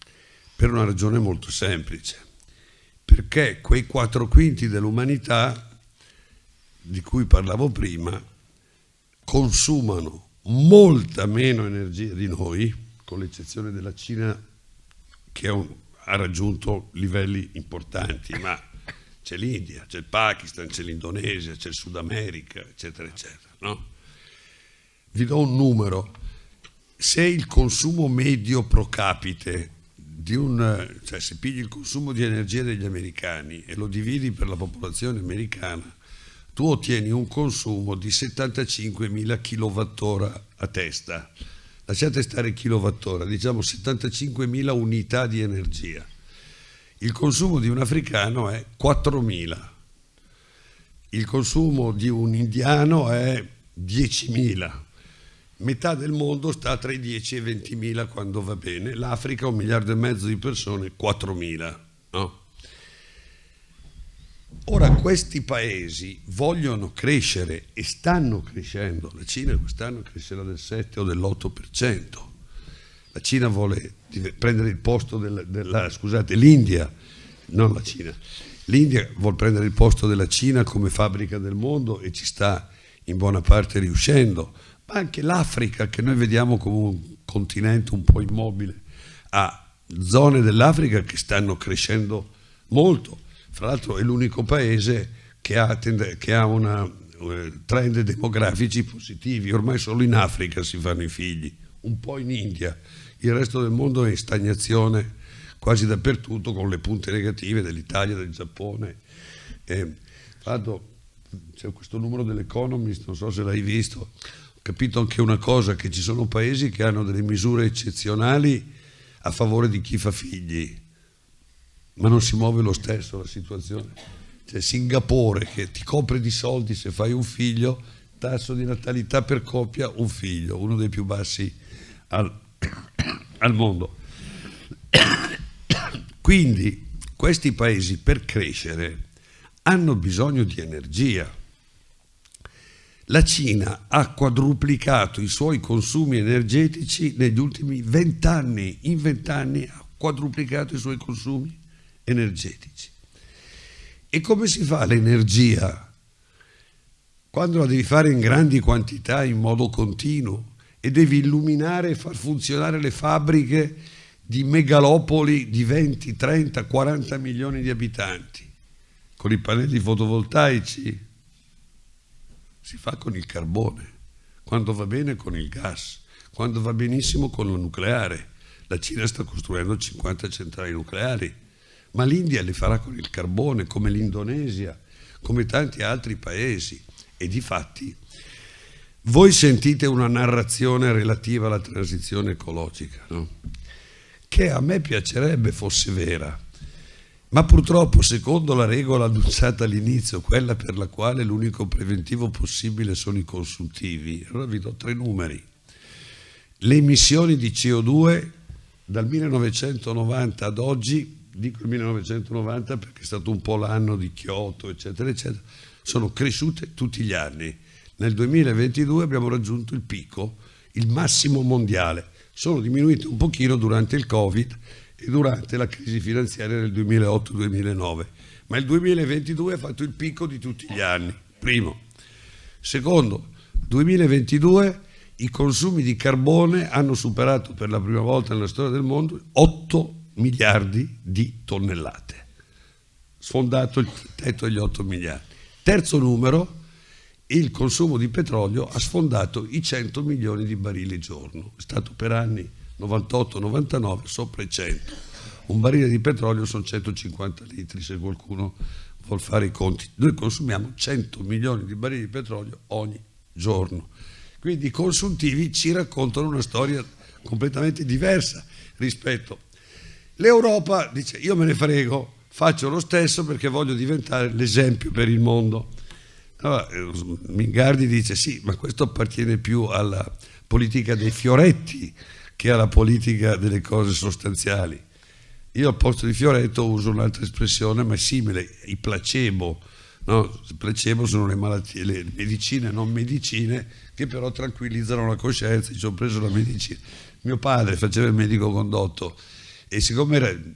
[SPEAKER 3] per una ragione molto semplice, perché quei 4/5 dell'umanità di cui parlavo prima consumano molta meno energia di noi, con l'eccezione della Cina che ha raggiunto livelli importanti, ma c'è l'India, c'è il Pakistan, c'è l'Indonesia, c'è il Sud America, eccetera, eccetera, no? Vi do un numero: se il consumo medio pro capite cioè se pigli il consumo di energia degli americani e lo dividi per la popolazione americana, tu ottieni un consumo di 75.000 kWh a testa. Lasciate stare kilowattora, diciamo 75.000 unità di energia. Il consumo di un africano è 4.000. Il consumo di un indiano è 10.000. Metà del mondo sta tra i 10 e i 20.000 quando va bene. L'Africa, 1,5 miliardi di persone, 4.000. No? Ora questi paesi vogliono crescere e stanno crescendo. La Cina quest'anno crescerà del 7 o dell'8%. La Cina vuole prendere il posto l'India, non la Cina. L'India vuole prendere il posto della Cina come fabbrica del mondo e ci sta in buona parte riuscendo. Ma anche l'Africa, che noi vediamo come un continente un po' immobile, ha zone dell'Africa che stanno crescendo molto. Fra l'altro è l'unico paese che ha una trend demografici positivi. Ormai solo in Africa si fanno i figli, un po' in India. Il resto del mondo è in stagnazione quasi dappertutto, con le punte negative dell'Italia, del Giappone. Fra l'altro c'è questo numero dell'Economist, non so se l'hai visto. Ho capito anche una cosa, che ci sono paesi che hanno delle misure eccezionali a favore di chi fa figli, ma non si muove lo stesso la situazione. C'è Singapore che ti copre di soldi se fai un figlio, tasso di natalità per coppia, un figlio, uno dei più bassi al mondo. Quindi questi paesi per crescere hanno bisogno di energia. La Cina ha quadruplicato i suoi consumi energetici negli ultimi 20 anni. In 20 anni ha quadruplicato i suoi consumi energetici. E come si fa l'energia? Quando la devi fare in grandi quantità, in modo continuo, e devi illuminare e far funzionare le fabbriche di megalopoli di 20, 30, 40 milioni di abitanti. Con i pannelli fotovoltaici si fa con il carbone, quando va bene con il gas, quando va benissimo con il nucleare. La Cina sta costruendo 50 centrali nucleari, ma l'India le farà con il carbone, come l'Indonesia, come tanti altri paesi. E difatti voi sentite una narrazione relativa alla transizione ecologica, no? Che a me piacerebbe fosse vera, ma purtroppo, secondo la regola annunciata all'inizio, quella per la quale l'unico preventivo possibile sono i consuntivi, allora vi do 3 numeri. Le emissioni di CO2 dal 1990 ad oggi, dico il 1990 perché è stato un po' l'anno di Kyoto, eccetera, eccetera, sono cresciute tutti gli anni. Nel 2022 abbiamo raggiunto il picco, il massimo mondiale. Sono diminuite un pochino durante il Covid e durante la crisi finanziaria del 2008-2009, ma il 2022 ha fatto il picco di tutti gli anni, primo. Secondo, 2022 i consumi di carbone hanno superato per la prima volta nella storia del mondo 8 miliardi di tonnellate, sfondato il tetto degli 8 miliardi. Terzo numero, il consumo di petrolio ha sfondato i 100 milioni di barili al giorno, è stato per anni 98-99 sopra i 100. Un barile di petrolio sono 150 litri, se qualcuno vuol fare i conti. Noi consumiamo 100 milioni di barili di petrolio ogni giorno. Quindi i consuntivi ci raccontano una storia completamente diversa rispetto. L'Europa dice: io me ne frego, faccio lo stesso perché voglio diventare l'esempio per il mondo. Allora, Mingardi dice: sì, ma questo appartiene più alla politica dei fioretti che alla politica delle cose sostanziali. Io al posto di fioretto uso un'altra espressione, ma è simile, i placebo. No? I placebo sono le malattie, le medicine non medicine che però tranquillizzano la coscienza. Ci ho preso la medicina. Mio padre faceva il medico condotto e siccome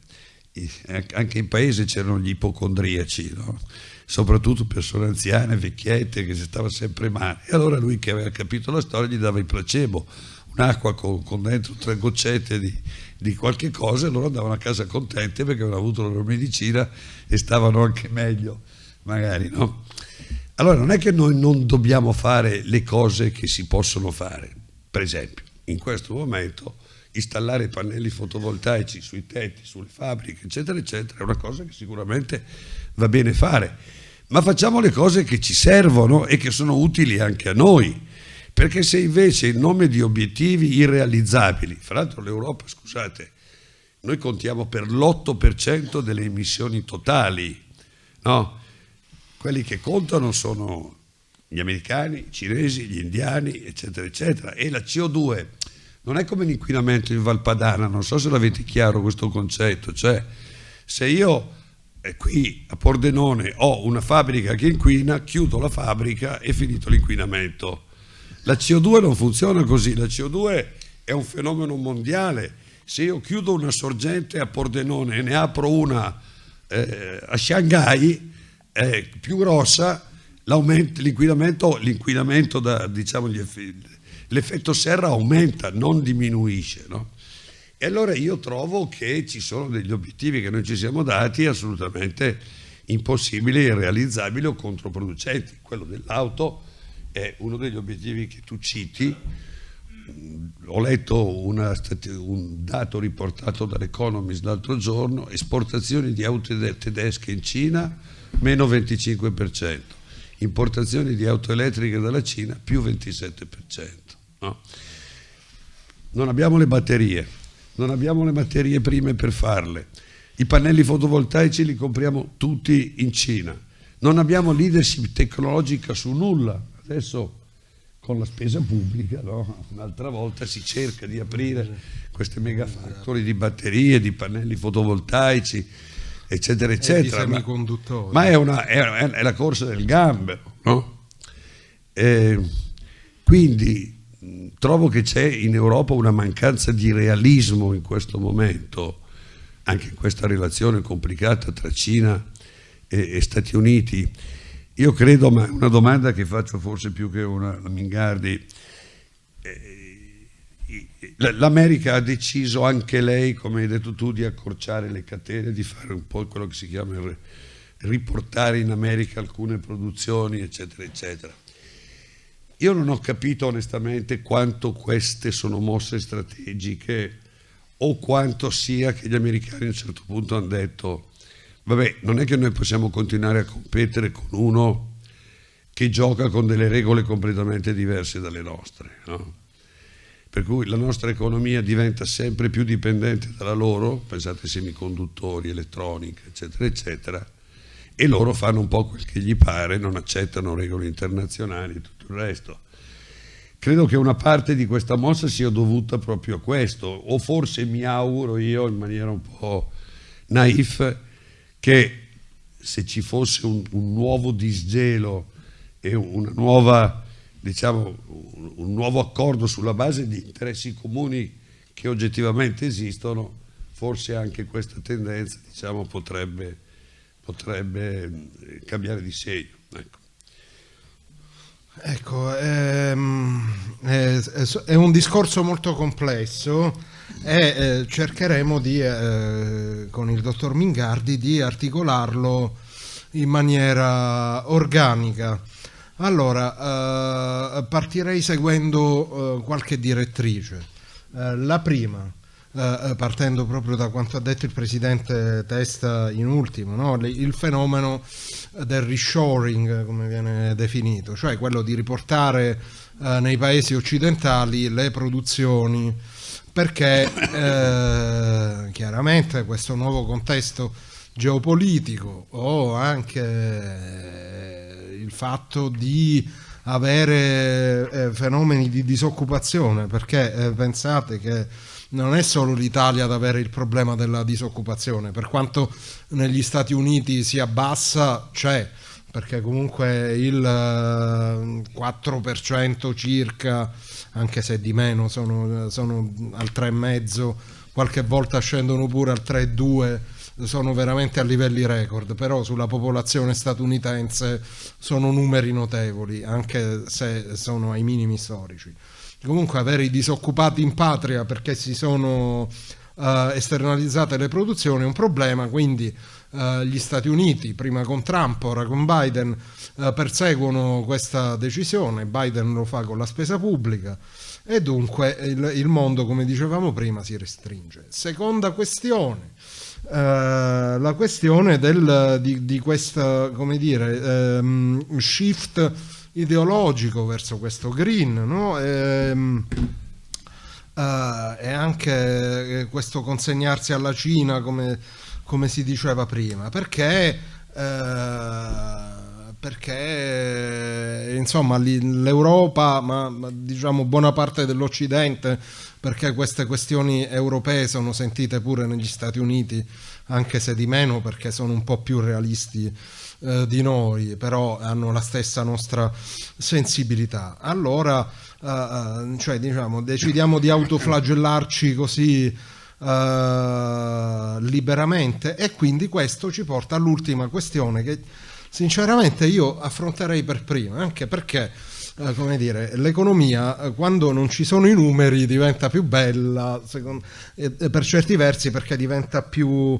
[SPEAKER 3] anche in paese c'erano gli ipocondriaci, no? Soprattutto persone anziane, vecchiette, che si stava sempre male, e allora lui, che aveva capito la storia, gli dava il placebo, un'acqua con dentro 3 goccette di qualche cosa, e loro andavano a casa contenti perché avevano avuto la loro medicina e stavano anche meglio, magari, no? Allora non è che noi non dobbiamo fare le cose che si possono fare. Per esempio, in questo momento installare pannelli fotovoltaici sui tetti, sulle fabbriche, eccetera, eccetera, è una cosa che sicuramente va bene fare, ma facciamo le cose che ci servono e che sono utili anche a noi, perché se invece in nome di obiettivi irrealizzabili, fra l'altro l'Europa, scusate, noi contiamo per l'8% delle emissioni totali, no? Quelli che contano sono gli americani, i cinesi, gli indiani, eccetera, eccetera, e la CO2 non è come l'inquinamento in Valpadana, non so se l'avete chiaro questo concetto, cioè se io qui a Pordenone ho una fabbrica che inquina, chiudo la fabbrica e finito l'inquinamento. La CO2 non funziona così, la CO2 è un fenomeno mondiale. Se io chiudo una sorgente a Pordenone e ne apro una a Shanghai più grossa, l'inquinamento diciamo, l'effetto serra aumenta, non diminuisce, no? E allora io trovo che ci sono degli obiettivi che noi ci siamo dati assolutamente impossibili, irrealizzabili o controproducenti. Quello dell'auto è uno degli obiettivi che tu citi. Ho letto un dato riportato dall'Economist l'altro giorno: esportazioni di auto tedesche in Cina meno 25%, importazioni di auto elettriche dalla Cina più 27%. No? Non abbiamo le batterie, non abbiamo le materie prime per farle, i pannelli fotovoltaici li compriamo tutti in Cina, non abbiamo leadership tecnologica su nulla. Adesso con la spesa pubblica, no? Un'altra volta si cerca di aprire queste mega factory di batterie, di pannelli fotovoltaici, eccetera, eccetera.
[SPEAKER 2] Di semiconduttori.
[SPEAKER 3] Ma è la corsa del gambero, no? Quindi trovo che c'è in Europa una mancanza di realismo in questo momento, anche in questa relazione complicata tra Cina e Stati Uniti. Io credo, ma è una domanda che faccio forse più che una a Mingardi, l'America ha deciso anche lei, come hai detto tu, di accorciare le catene, di fare un po' quello che si chiama riportare in America alcune produzioni, eccetera, eccetera. Io non ho capito onestamente quanto queste sono mosse strategiche o quanto sia che gli americani a un certo punto hanno detto: vabbè, non è che noi possiamo continuare a competere con uno che gioca con delle regole completamente diverse dalle nostre, no? Per cui la nostra economia diventa sempre più dipendente dalla loro, pensate ai semiconduttori, elettronica, eccetera, eccetera, e loro fanno un po' quel che gli pare, non accettano regole internazionali e tutto il resto. Credo che una parte di questa mossa sia dovuta proprio a questo, o forse mi auguro io in maniera un po' naif che se ci fosse un nuovo disgelo e una nuova, diciamo, un nuovo accordo sulla base di interessi comuni che oggettivamente esistono, forse anche questa tendenza, diciamo, potrebbe cambiare di segno.
[SPEAKER 2] Ecco, è un discorso molto complesso e cercheremo con il dottor Mingardi di articolarlo in maniera organica. Allora, partirei seguendo qualche direttrice. La prima, partendo proprio da quanto ha detto il presidente Testa in ultimo, no? Il fenomeno del reshoring, come viene definito, cioè quello di riportare nei paesi occidentali le produzioni, perché chiaramente questo nuovo contesto geopolitico o anche il fatto di avere fenomeni di disoccupazione, perché pensate che non è solo l'Italia ad avere il problema della disoccupazione, per quanto negli Stati Uniti sia bassa, c'è, perché comunque il 4% circa, anche se di meno, sono al 3,5%, qualche volta scendono pure al 3,2%, sono veramente a livelli record, però sulla popolazione statunitense sono numeri notevoli, anche se sono ai minimi storici. Comunque avere i disoccupati in patria perché si sono esternalizzate le produzioni è un problema, quindi gli Stati Uniti, prima con Trump, ora con Biden, perseguono questa decisione. Biden lo fa con la spesa pubblica e dunque il mondo, come dicevamo prima, si restringe. Seconda questione, la questione di questa, come dire, shift ideologico verso questo green, no? E anche questo consegnarsi alla Cina, come si diceva prima, perché insomma l'Europa, ma diciamo buona parte dell'Occidente, perché queste questioni europee sono sentite pure negli Stati Uniti, anche se di meno, perché sono un po' più realisti di noi, però hanno la stessa nostra sensibilità. Allora, cioè diciamo, decidiamo di autoflagellarci così liberamente, e quindi questo ci porta all'ultima questione che sinceramente io affronterei per prima, anche perché come dire, l'economia quando non ci sono i numeri diventa più bella, per certi versi, perché diventa più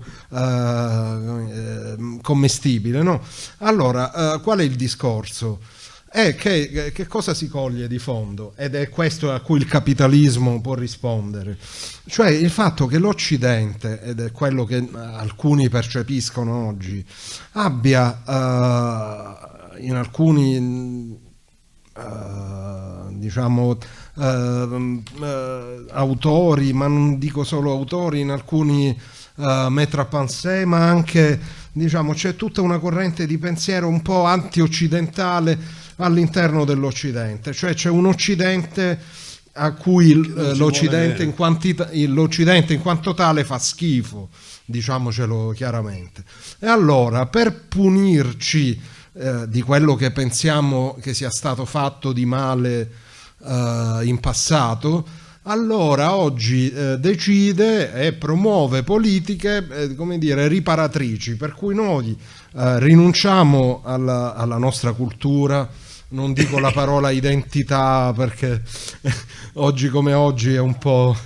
[SPEAKER 2] commestibile, no? Allora, qual è il discorso? È che cosa si coglie di fondo, ed è questo a cui il capitalismo può rispondere, cioè il fatto che l'Occidente, ed è quello che alcuni percepiscono oggi, abbia in alcuni diciamo autori, ma non dico solo autori, in alcuni maître à penser, ma anche diciamo c'è tutta una corrente di pensiero un po' anti-occidentale all'interno dell'Occidente, cioè c'è un Occidente a cui l'Occidente in quanto tale fa schifo, diciamocelo chiaramente. E allora, per punirci di quello che pensiamo che sia stato fatto di male in passato, allora oggi decide e promuove politiche come dire riparatrici, per cui noi rinunciamo alla nostra cultura, non dico la parola identità perché oggi come oggi è un po',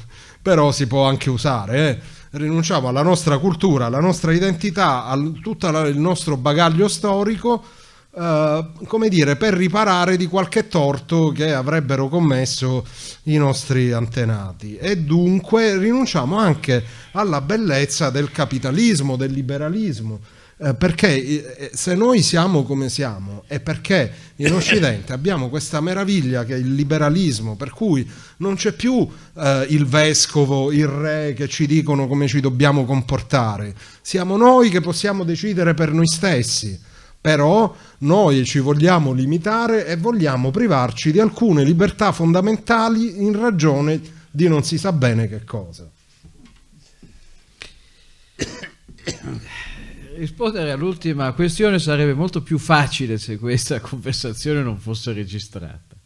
[SPEAKER 2] però si può anche usare, rinunciamo alla nostra cultura, alla nostra identità, a tutto il nostro bagaglio storico, come dire, per riparare di qualche torto che avrebbero commesso i nostri antenati, e dunque rinunciamo anche alla bellezza del capitalismo, del liberalismo, perché se noi siamo come siamo è perché in Occidente abbiamo questa meraviglia che è il liberalismo, per cui non c'è più il vescovo, il re che ci dicono come ci dobbiamo comportare, siamo noi che possiamo decidere per noi stessi, però noi ci vogliamo limitare e vogliamo privarci di alcune libertà fondamentali in ragione di non si sa bene che cosa.
[SPEAKER 4] Rispondere all'ultima questione sarebbe molto più facile se questa conversazione non fosse registrata.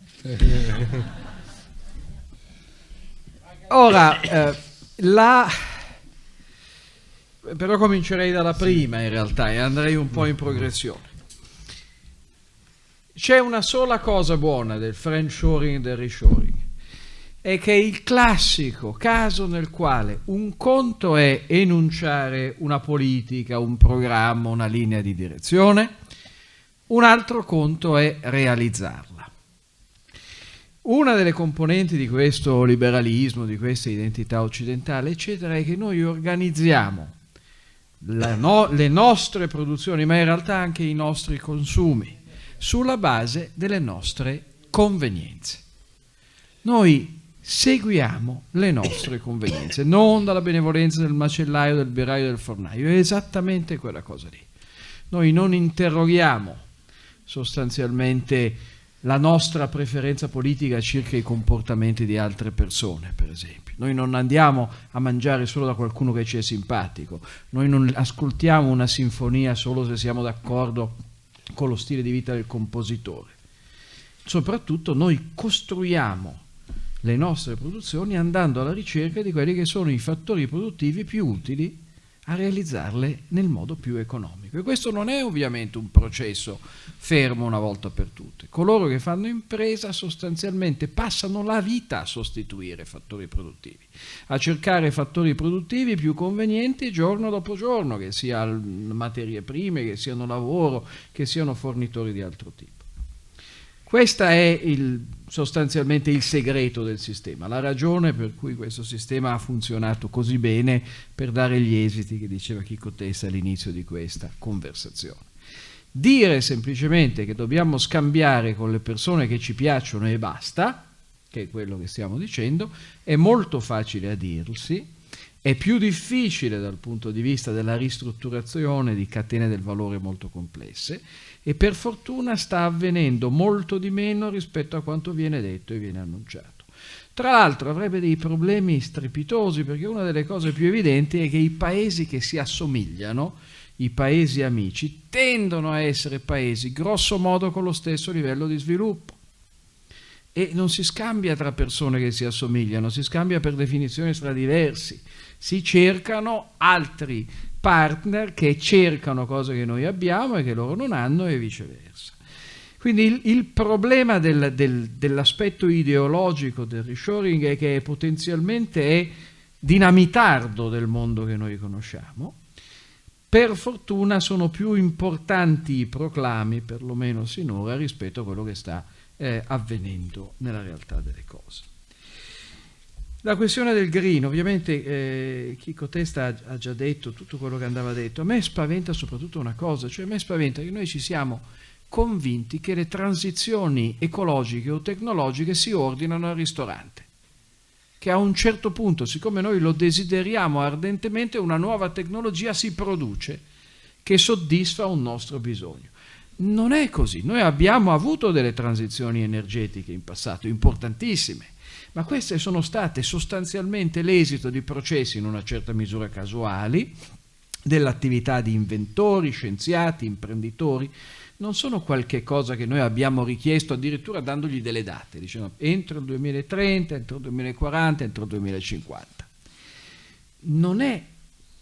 [SPEAKER 4] Ora, però comincerei dalla prima in realtà e andrei un po' in progressione. C'è una sola cosa buona del friendshoring e del reshoring, è che è il classico caso nel quale un conto è enunciare una politica, un programma, una linea di direzione, un altro conto è realizzarla. Una delle componenti di questo liberalismo, di questa identità occidentale, eccetera, è che noi organizziamo le nostre produzioni, ma in realtà anche i nostri consumi, sulla base delle nostre convenienze. Noi seguiamo le nostre convenienze, non dalla benevolenza del macellaio, del birraio, del fornaio, è esattamente quella cosa lì. Noi non interroghiamo sostanzialmente la nostra preferenza politica circa i comportamenti di altre persone, per esempio. Noi non andiamo a mangiare solo da qualcuno che ci è simpatico, noi non ascoltiamo una sinfonia solo se siamo d'accordo con lo stile di vita del compositore. Soprattutto noi costruiamo le nostre produzioni andando alla ricerca di quelli che sono i fattori produttivi più utili a realizzarle nel modo più economico. E questo non è ovviamente un processo fermo una volta per tutte. Coloro che fanno impresa sostanzialmente passano la vita a sostituire fattori produttivi, a cercare fattori produttivi più convenienti giorno dopo giorno, che siano materie prime, che siano lavoro, che siano fornitori di altro tipo. Questo è sostanzialmente il segreto del sistema, la ragione per cui questo sistema ha funzionato così bene per dare gli esiti che diceva Chico Testa all'inizio di questa conversazione. Dire semplicemente che dobbiamo scambiare con le persone che ci piacciono e basta, che è quello che stiamo dicendo, è molto facile a dirsi, è più difficile dal punto di vista della ristrutturazione di catene del valore molto complesse, e per fortuna sta avvenendo molto di meno rispetto a quanto viene detto e viene annunciato. Tra l'altro avrebbe dei problemi strepitosi, perché una delle cose più evidenti è che i paesi che si assomigliano, i paesi amici, tendono a essere paesi grosso modo con lo stesso livello di sviluppo. E non si scambia tra persone che si assomigliano, si scambia per definizione tra diversi. Si cercano altri partner che cercano cose che noi abbiamo e che loro non hanno e viceversa. Quindi il problema dell'aspetto ideologico del reshoring è che potenzialmente è dinamitardo del mondo che noi conosciamo. Per fortuna sono più importanti i proclami, perlomeno sinora, rispetto a quello che sta avvenendo nella realtà delle cose. La questione del green, ovviamente Chico Testa ha già detto tutto quello che andava detto. A me spaventa soprattutto una cosa, cioè a me spaventa che noi ci siamo convinti che le transizioni ecologiche o tecnologiche si ordinano al ristorante, che a un certo punto, siccome noi lo desideriamo ardentemente, una nuova tecnologia si produce che soddisfa un nostro bisogno. Non è così. Noi abbiamo avuto delle transizioni energetiche in passato importantissime, ma queste sono state sostanzialmente l'esito di processi in una certa misura casuali, dell'attività di inventori, scienziati, imprenditori. Non sono qualche cosa che noi abbiamo richiesto addirittura dandogli delle date, dicendo entro il 2030, entro il 2040, entro il 2050. Non è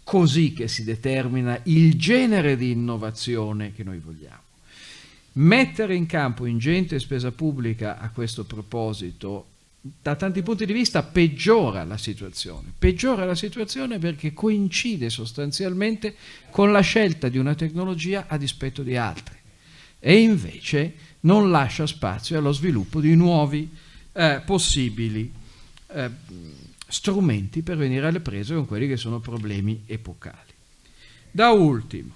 [SPEAKER 4] così che si determina il genere di innovazione che noi vogliamo. Mettere in campo ingente spesa pubblica a questo proposito, da tanti punti di vista, peggiora la situazione. Peggiora la situazione perché coincide sostanzialmente con la scelta di una tecnologia a dispetto di altre e invece non lascia spazio allo sviluppo di nuovi possibili strumenti per venire alle prese con quelli che sono problemi epocali. Da ultimo,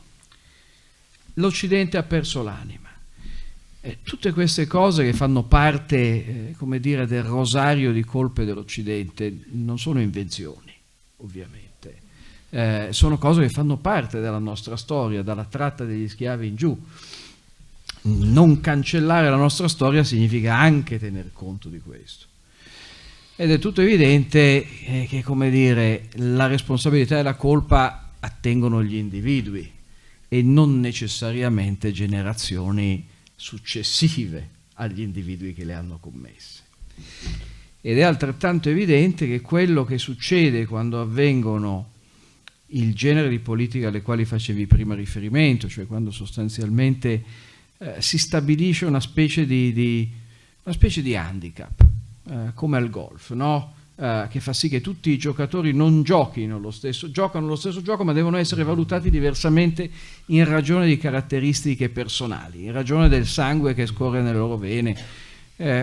[SPEAKER 4] l'Occidente ha perso l'anima. Tutte queste cose che fanno parte, come dire, del rosario di colpe dell'Occidente non sono invenzioni, ovviamente. Sono cose che fanno parte della nostra storia, dalla tratta degli schiavi in giù. Non cancellare la nostra storia significa anche tener conto di questo. Ed è tutto evidente che, come dire, la responsabilità e la colpa attengono gli individui e non necessariamente generazioni successive agli individui che le hanno commesse. Ed è altrettanto evidente che quello che succede quando avvengono il genere di politiche alle quali facevi prima riferimento, cioè quando sostanzialmente si stabilisce una specie di handicap, come al golf, no? Che fa sì che tutti i giocatori non giocano lo stesso gioco, ma devono essere valutati diversamente in ragione di caratteristiche personali, in ragione del sangue che scorre nelle loro vene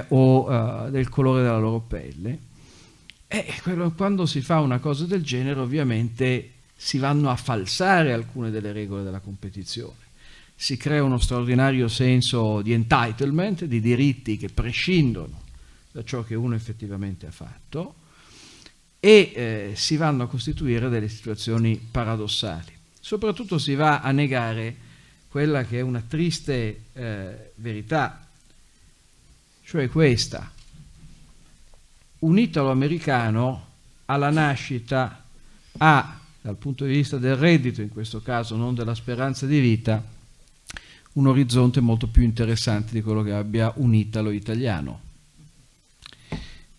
[SPEAKER 4] o del colore della loro pelle. Quando si fa una cosa del genere, ovviamente si vanno a falsare alcune delle regole della competizione. Si crea uno straordinario senso di entitlement, di diritti che prescindono da ciò che uno effettivamente ha fatto, e si vanno a costituire delle situazioni paradossali. Soprattutto si va a negare quella che è una triste verità, cioè questa: un italo-americano alla nascita ha, dal punto di vista del reddito, in questo caso non della speranza di vita, un orizzonte molto più interessante di quello che abbia un italo-italiano.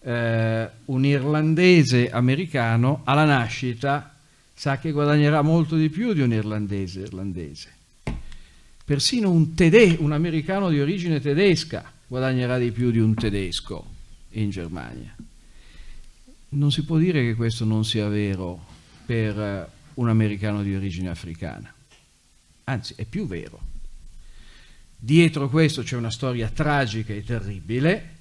[SPEAKER 4] Un irlandese americano alla nascita sa che guadagnerà molto di più di un irlandese irlandese. Persino un americano di origine tedesca guadagnerà di più di un tedesco in Germania. Non si può dire che questo non sia vero per un americano di origine africana, anzi è più vero. Dietro questo c'è una storia tragica e terribile,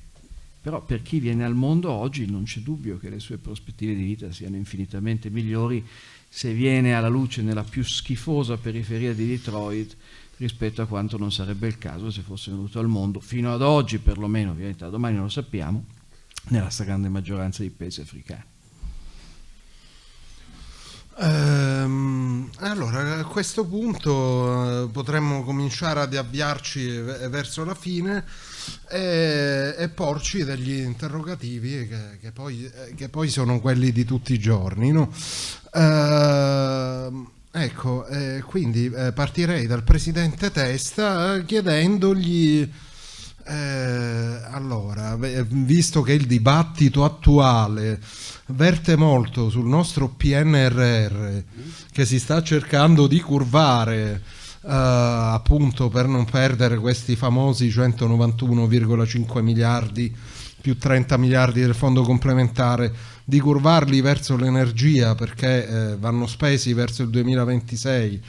[SPEAKER 4] però per chi viene al mondo oggi non c'è dubbio che le sue prospettive di vita siano infinitamente migliori se viene alla luce nella più schifosa periferia di Detroit rispetto a quanto non sarebbe il caso se fosse venuto al mondo, fino ad oggi perlomeno, ovviamente da domani non lo sappiamo, nella stragrande maggioranza dei paesi africani.
[SPEAKER 2] Allora, a questo punto potremmo cominciare ad avviarci verso la fine e porci degli interrogativi che poi sono quelli di tutti i giorni, no? Quindi partirei dal Presidente Testa chiedendogli, allora, visto che il dibattito attuale verte molto sul nostro PNRR che si sta cercando di curvare appunto per non perdere questi famosi 191,5 miliardi più 30 miliardi del fondo complementare, di curvarli verso l'energia perché vanno spesi verso il 2026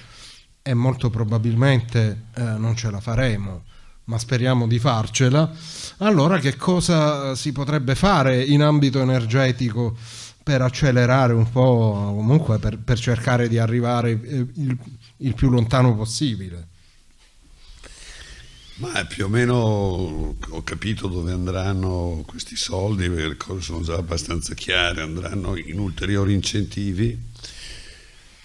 [SPEAKER 2] e molto probabilmente non ce la faremo, ma speriamo di farcela. Allora che cosa si potrebbe fare in ambito energetico per accelerare un po', comunque per cercare di arrivare il più lontano possibile?
[SPEAKER 3] Ma più o meno ho capito dove andranno questi soldi, perché le cose sono già abbastanza chiare, andranno in ulteriori incentivi,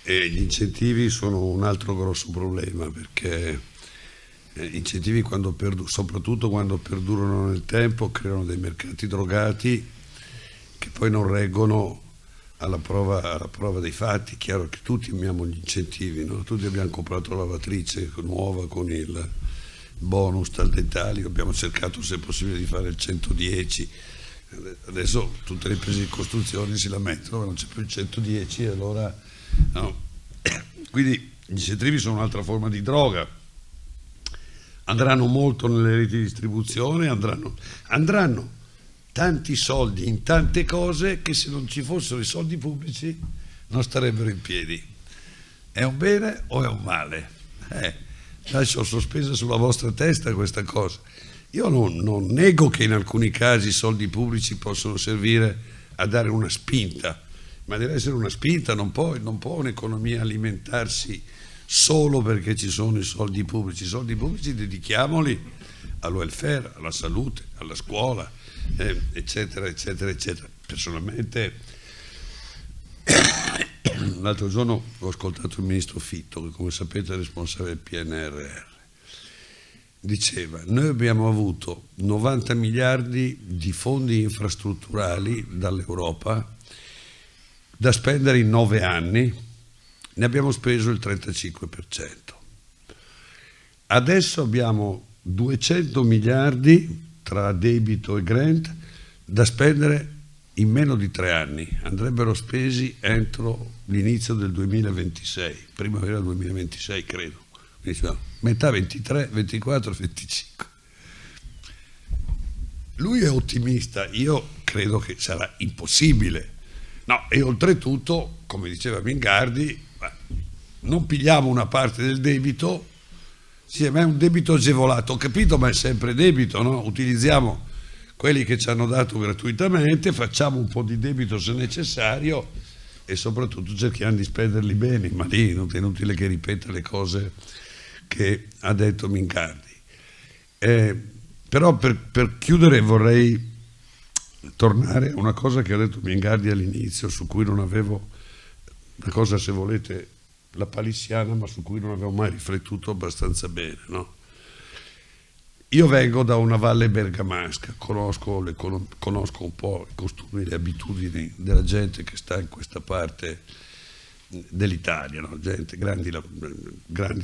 [SPEAKER 3] e gli incentivi sono un altro grosso problema, perché incentivi soprattutto quando perdurano nel tempo, creano dei mercati drogati che poi non reggono alla prova dei fatti. Chiaro che tutti amiamo gli incentivi, no? Tutti abbiamo comprato la lavatrice nuova con il bonus tal dei tali, abbiamo cercato se è possibile di fare il 110, adesso tutte le imprese di costruzione si lamentano che non c'è più il 110, allora no. Quindi gli incentivi sono un'altra forma di droga, andranno molto nelle reti di distribuzione, andranno tanti soldi in tante cose che se non ci fossero i soldi pubblici non starebbero in piedi. È un bene o è un male? Lascio sospesa sulla vostra testa questa cosa. Io non nego che in alcuni casi i soldi pubblici possono servire a dare una spinta, ma deve essere una spinta, non può un'economia alimentarsi solo perché ci sono i soldi pubblici. I soldi pubblici dedichiamoli al welfare, alla salute, alla scuola, eccetera, eccetera, eccetera. Personalmente, l'altro giorno ho ascoltato il ministro Fitto, che come sapete è responsabile del PNRR. Diceva, noi abbiamo avuto 90 miliardi di fondi infrastrutturali dall'Europa da spendere in 9 anni, ne abbiamo speso il 35%. Adesso abbiamo 200 miliardi tra debito e grant da spendere in meno di 3 anni, andrebbero spesi entro l'inizio del 2026, primavera 2026 credo. Metà 23, 24, 25. Lui è ottimista, io credo che sarà impossibile. No, e oltretutto, come diceva Mingardi, non pigliamo una parte del debito, sì, ma è un debito agevolato, ho capito, ma è sempre debito, no? Utilizziamo quelli che ci hanno dato gratuitamente, facciamo un po' di debito se necessario e soprattutto cerchiamo di spenderli bene, ma lì non è inutile che ripeta le cose che ha detto Mingardi. Però per chiudere vorrei tornare a una cosa che ha detto Mingardi all'inizio, su cui non avevo, una cosa se volete la palissiana, ma su cui non avevo mai riflettuto abbastanza bene, no? Io vengo da una valle bergamasca, conosco un po' i costumi, le abitudini della gente che sta in questa parte dell'Italia, no? Gente, grandi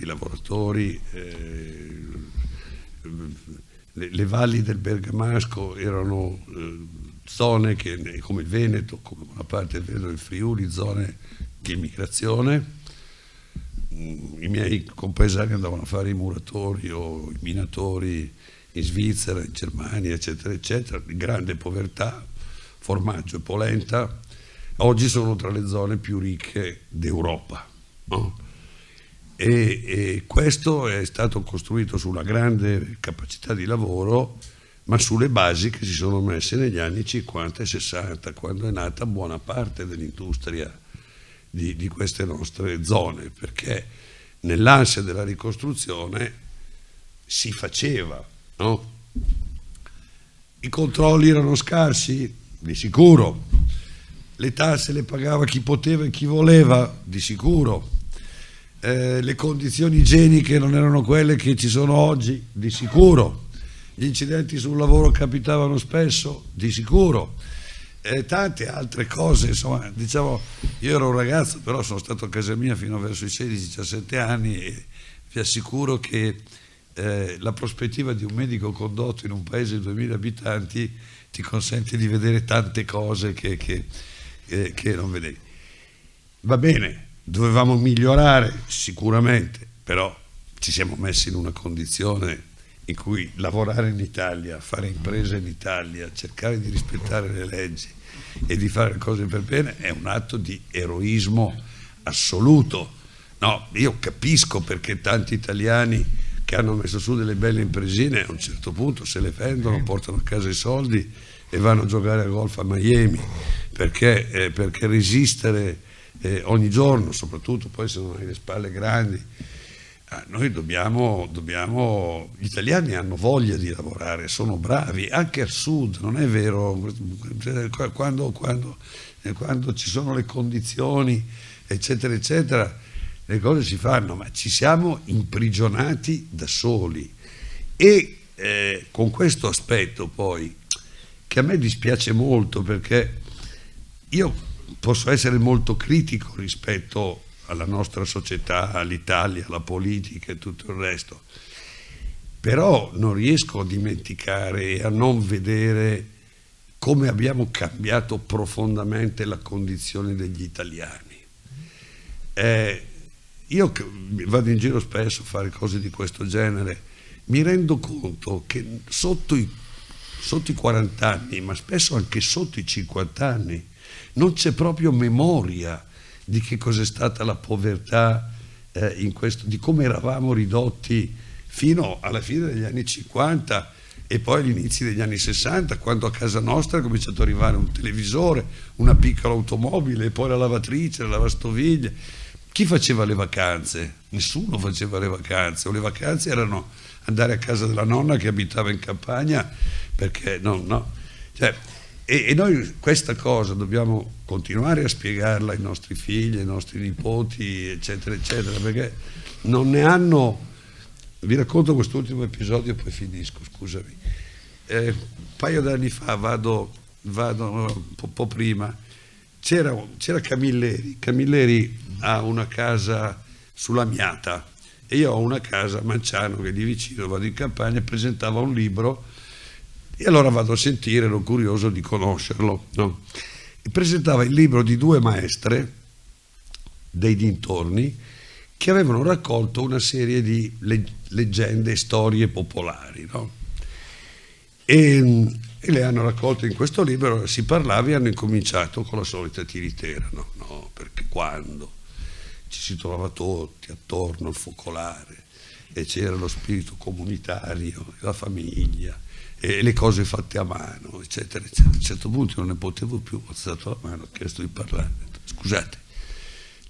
[SPEAKER 3] lavoratori, le valli del Bergamasco erano zone che, come il Veneto, come una parte del Veneto del Friuli, zone di immigrazione. I miei compaesani andavano a fare i muratori o i minatori in Svizzera, in Germania, eccetera, eccetera, di grande povertà, formaggio e polenta. Oggi sono tra le zone più ricche d'Europa, no? E questo è stato costruito su una grande capacità di lavoro, ma sulle basi che si sono messe negli anni 50 e 60, quando è nata buona parte dell'industria di queste nostre zone, perché nell'ansia della ricostruzione si faceva, no? I controlli erano scarsi, di sicuro, le tasse le pagava chi poteva e chi voleva, di sicuro, le condizioni igieniche non erano quelle che ci sono oggi, di sicuro, gli incidenti sul lavoro capitavano spesso, di sicuro, tante altre cose, insomma, diciamo, io ero un ragazzo, però sono stato a casa mia fino verso i 16-17 anni e vi assicuro che la prospettiva di un medico condotto in un paese di 2000 abitanti ti consente di vedere tante cose che non vedevi. Va bene, dovevamo migliorare sicuramente, però ci siamo messi in una condizione in cui lavorare in Italia, fare impresa in Italia, cercare di rispettare le leggi e di fare le cose per bene è un atto di eroismo assoluto. No, io capisco perché tanti italiani che hanno messo su delle belle impresine a un certo punto se le vendono, portano a casa i soldi e vanno a giocare a golf a Miami, perché resistere ogni giorno, soprattutto poi se non hai le spalle grandi, noi dobbiamo, gli italiani hanno voglia di lavorare, sono bravi, anche al sud, non è vero, quando ci sono le condizioni, eccetera, eccetera, le cose si fanno, ma ci siamo imprigionati da soli e con questo aspetto poi, che a me dispiace molto, perché io posso essere molto critico rispetto alla nostra società, all'Italia, alla politica e tutto il resto, però non riesco a dimenticare e a non vedere come abbiamo cambiato profondamente la condizione degli italiani. Io vado in giro spesso a fare cose di questo genere, mi rendo conto che sotto i 40 anni, ma spesso anche sotto i 50 anni, non c'è proprio memoria di che cos'è stata la povertà, di come eravamo ridotti fino alla fine degli anni 50 e poi agli inizi degli anni 60, quando a casa nostra è cominciato ad arrivare un televisore, una piccola automobile, e poi la lavatrice, la lavastoviglie. chi faceva le vacanze? Nessuno faceva le vacanze, o le vacanze erano andare a casa della nonna che abitava in campagna, perché no. Cioè, e noi questa cosa dobbiamo continuare a spiegarla ai nostri figli, ai nostri nipoti, eccetera, eccetera, perché non ne hanno... Vi racconto quest'ultimo episodio e poi finisco, scusami. Un paio d'anni fa, vado un po' prima, c'era Camilleri. Camilleri ha una casa sulla Miata e io ho una casa a Manciano, che è lì vicino, vado in campagna e presentava un libro, e allora vado a sentire, ero curioso di conoscerlo, no? E presentava il libro di due maestre dei dintorni che avevano raccolto una serie di leggende e storie popolari, no? E le hanno raccolte in questo libro, si parlava, e hanno incominciato con la solita tiritera, no, perché quando ci si trovava tutti attorno al focolare e c'era lo spirito comunitario, la famiglia e le cose fatte a mano, eccetera, eccetera. A un certo punto non ne potevo più, ho alzato la mano, ho chiesto di parlare. Scusate,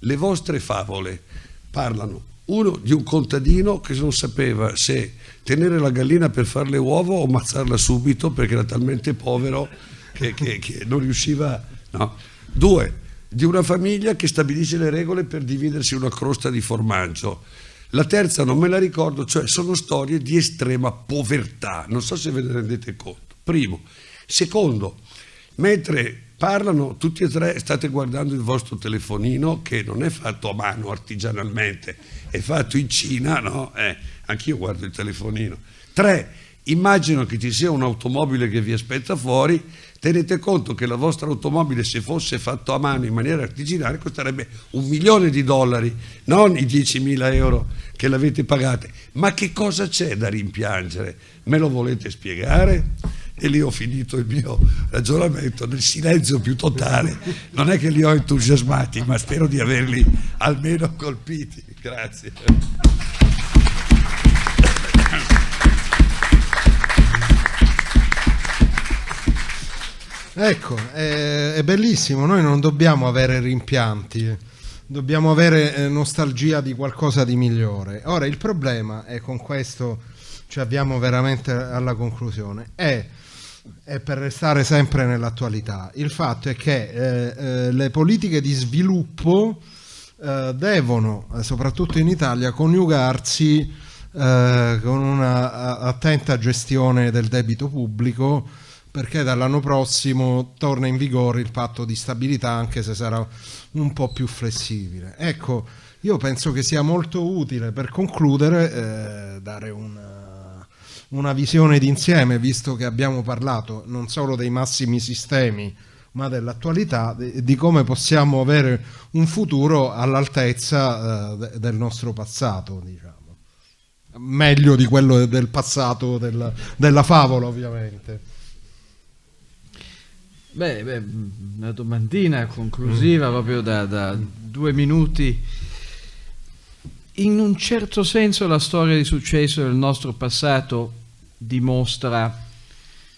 [SPEAKER 3] le vostre favole parlano, uno, di un contadino che non sapeva se tenere la gallina per fare le uova o ammazzarla subito perché era talmente povero che non riusciva, no. Due, di una famiglia che stabilisce le regole per dividersi una crosta di formaggio. La terza non me la ricordo, cioè sono storie di estrema povertà, non so se ve ne rendete conto. Primo. Secondo, mentre parlano tutti e tre state guardando il vostro telefonino, che non è fatto a mano artigianalmente, è fatto in Cina, no? Anch'io guardo il telefonino. 3, immagino che ci sia un'automobile che vi aspetta fuori, tenete conto che la vostra automobile, se fosse fatto a mano in maniera artigianale, costerebbe $1 milione, non i 10.000 euro che l'avete pagate. Ma che cosa c'è da rimpiangere? Me lo volete spiegare? E lì ho finito il mio ragionamento nel silenzio più totale. Non è che li ho entusiasmati, ma spero di averli almeno colpiti. Grazie.
[SPEAKER 2] Ecco, è bellissimo, noi non dobbiamo avere rimpianti, dobbiamo avere nostalgia di qualcosa di migliore. Ora il problema, e con questo ci avviamo veramente alla conclusione, è per restare sempre nell'attualità. Il fatto è che le politiche di sviluppo devono, soprattutto in Italia, coniugarsi con una attenta gestione del debito pubblico, perché dall'anno prossimo torna in vigore il patto di stabilità, anche se sarà un po' più flessibile. Ecco, io penso che sia molto utile, per concludere, dare una visione d'insieme, visto che abbiamo parlato non solo dei massimi sistemi, ma dell'attualità, di come possiamo avere un futuro all'altezza del nostro passato, diciamo. Meglio di quello del passato della favola, ovviamente.
[SPEAKER 4] Beh, una domandina conclusiva proprio da 2 minuti. In un certo senso la storia di successo del nostro passato dimostra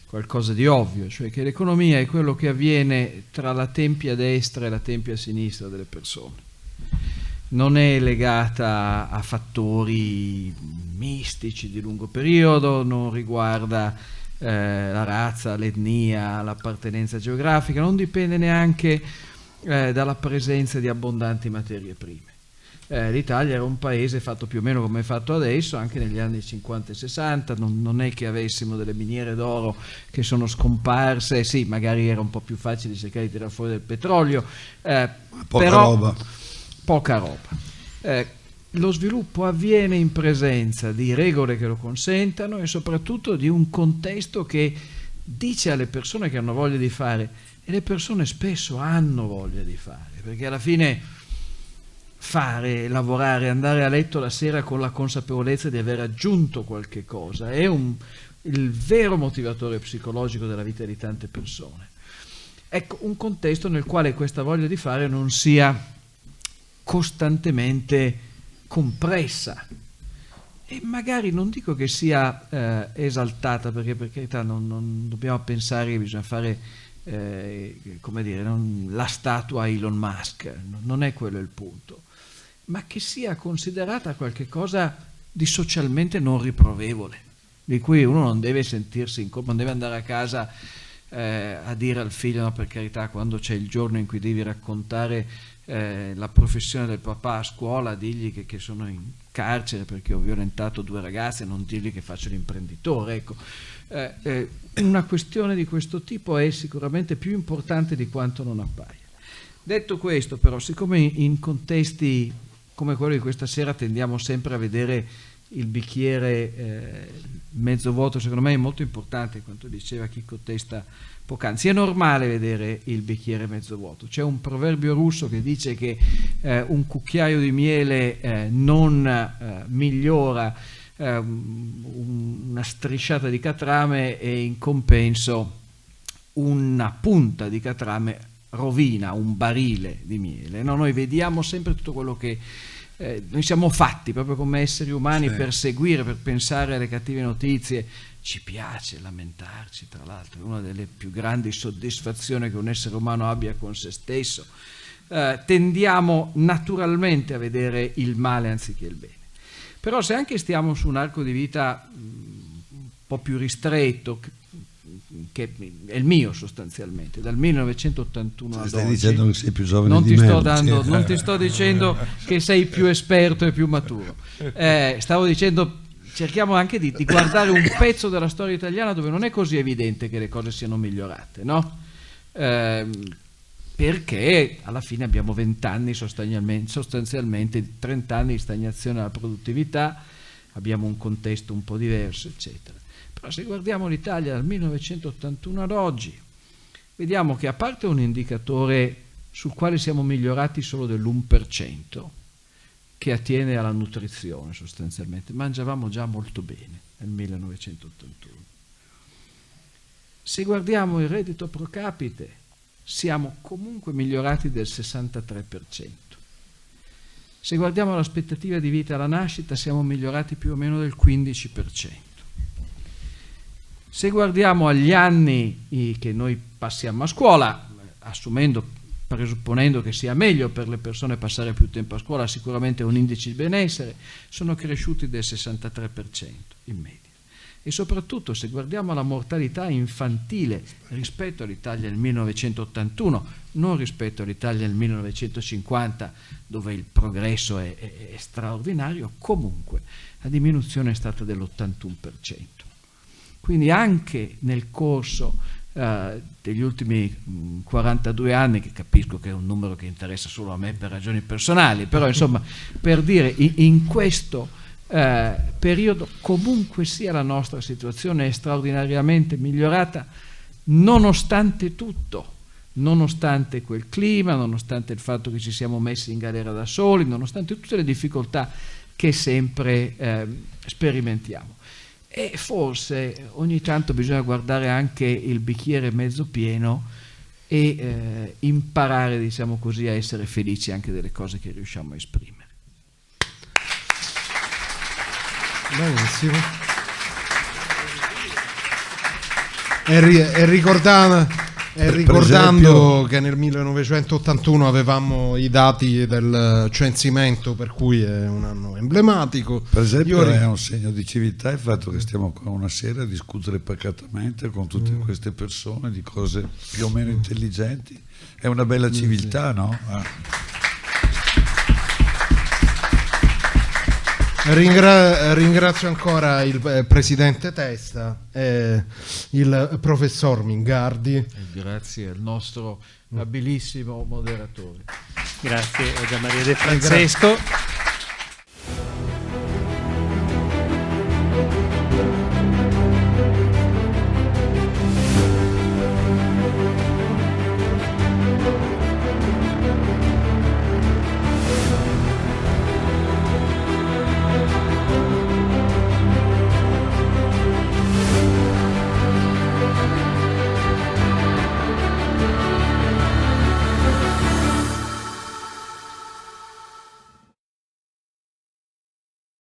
[SPEAKER 4] qualcosa di ovvio, cioè che l'economia è quello che avviene tra la tempia destra e la tempia sinistra delle persone. Non è legata a fattori mistici di lungo periodo, non riguarda la razza, l'etnia, l'appartenenza geografica, non dipende neanche dalla presenza di abbondanti materie prime. L'Italia era un paese fatto più o meno come è fatto adesso, anche negli anni 50 e 60, non è che avessimo delle miniere d'oro che sono scomparse, sì, magari era un po' più facile cercare di tirare fuori del petrolio, poca roba. Lo sviluppo avviene in presenza di regole che lo consentano e soprattutto di un contesto che dice alle persone che hanno voglia di fare, e le persone spesso hanno voglia di fare, perché alla fine fare, lavorare, andare a letto la sera con la consapevolezza di aver aggiunto qualche cosa è il vero motivatore psicologico della vita di tante persone. Ecco, un contesto nel quale questa voglia di fare non sia costantemente compressa e magari non dico che sia esaltata, perché per carità non dobbiamo pensare che bisogna fare come dire, la statua a Elon Musk, non è quello il punto. ma che sia considerata qualcosa di socialmente non riprovevole, di cui uno non deve sentirsi in colpa, non deve andare a casa a dire al figlio, no, per carità, quando c'è il giorno in cui devi raccontare la professione del papà a scuola, digli che sono in carcere perché ho violentato 2 ragazze, non dirgli che faccio l'imprenditore, ecco. Una questione di questo tipo è sicuramente più importante di quanto non appaia. Detto questo, però, siccome in contesti come quello di questa sera tendiamo sempre a vedere il bicchiere mezzo vuoto, secondo me è molto importante quanto diceva Chicco Testa poc'anzi. È normale vedere il bicchiere mezzo vuoto. C'è un proverbio russo che dice che un cucchiaio di miele non migliora una strisciata di catrame, e in compenso una punta di catrame rovina un barile di miele. No, noi vediamo sempre tutto quello che noi siamo fatti proprio come esseri umani, sì, per seguire, per pensare alle cattive notizie. Ci piace lamentarci, tra l'altro è una delle più grandi soddisfazioni che un essere umano abbia con se stesso. Tendiamo naturalmente a vedere il male anziché il bene. Però se anche stiamo su un arco di vita un po' più ristretto, che è il mio sostanzialmente, dal 1981 ad oggi. Stai dicendo che sei più giovane non di me. Non ti sto dicendo che sei più esperto e più maturo. Stavo dicendo, cerchiamo anche di guardare un pezzo della storia italiana dove non è così evidente che le cose siano migliorate, no? Perché alla fine abbiamo 20 anni sostanzialmente 30 anni di stagnazione della produttività, abbiamo un contesto un po' diverso, eccetera. Però se guardiamo l'Italia dal 1981 ad oggi, vediamo che, a parte un indicatore sul quale siamo migliorati solo dell'1%, che attiene alla nutrizione sostanzialmente, mangiavamo già molto bene nel 1981. Se guardiamo il reddito pro capite, siamo comunque migliorati del 63%. Se guardiamo l'aspettativa di vita alla nascita, siamo migliorati più o meno del 15%. Se guardiamo agli anni che noi passiamo a scuola, presupponendo che sia meglio per le persone passare più tempo a scuola, sicuramente un indice di benessere, sono cresciuti del 63% in media. E soprattutto se guardiamo la mortalità infantile rispetto all'Italia del 1981, non rispetto all'Italia del 1950, dove il progresso è straordinario, comunque la diminuzione è stata dell'81%. Quindi anche nel corso degli ultimi 42 anni, che capisco che è un numero che interessa solo a me per ragioni personali, però insomma, per dire, in questo periodo comunque sia la nostra situazione è straordinariamente migliorata, nonostante tutto, nonostante quel clima, nonostante il fatto che ci siamo messi in galera da soli, nonostante tutte le difficoltà che sempre sperimentiamo. E forse ogni tanto bisogna guardare anche il bicchiere mezzo pieno e imparare, diciamo così, a essere felici anche delle cose che riusciamo a esprimere.
[SPEAKER 2] Benissimo. E ricordando che nel 1981 avevamo i dati del censimento, per cui è un anno emblematico.
[SPEAKER 3] Per esempio è un segno di civiltà il fatto che stiamo qua una sera a discutere pacatamente con tutte queste persone di cose più o meno intelligenti. È una bella civiltà, no?
[SPEAKER 2] Ringrazio ancora il presidente Testa e il professor Mingardi.
[SPEAKER 4] E grazie al nostro abilissimo moderatore.
[SPEAKER 1] Grazie a Gianmaria De Francesco.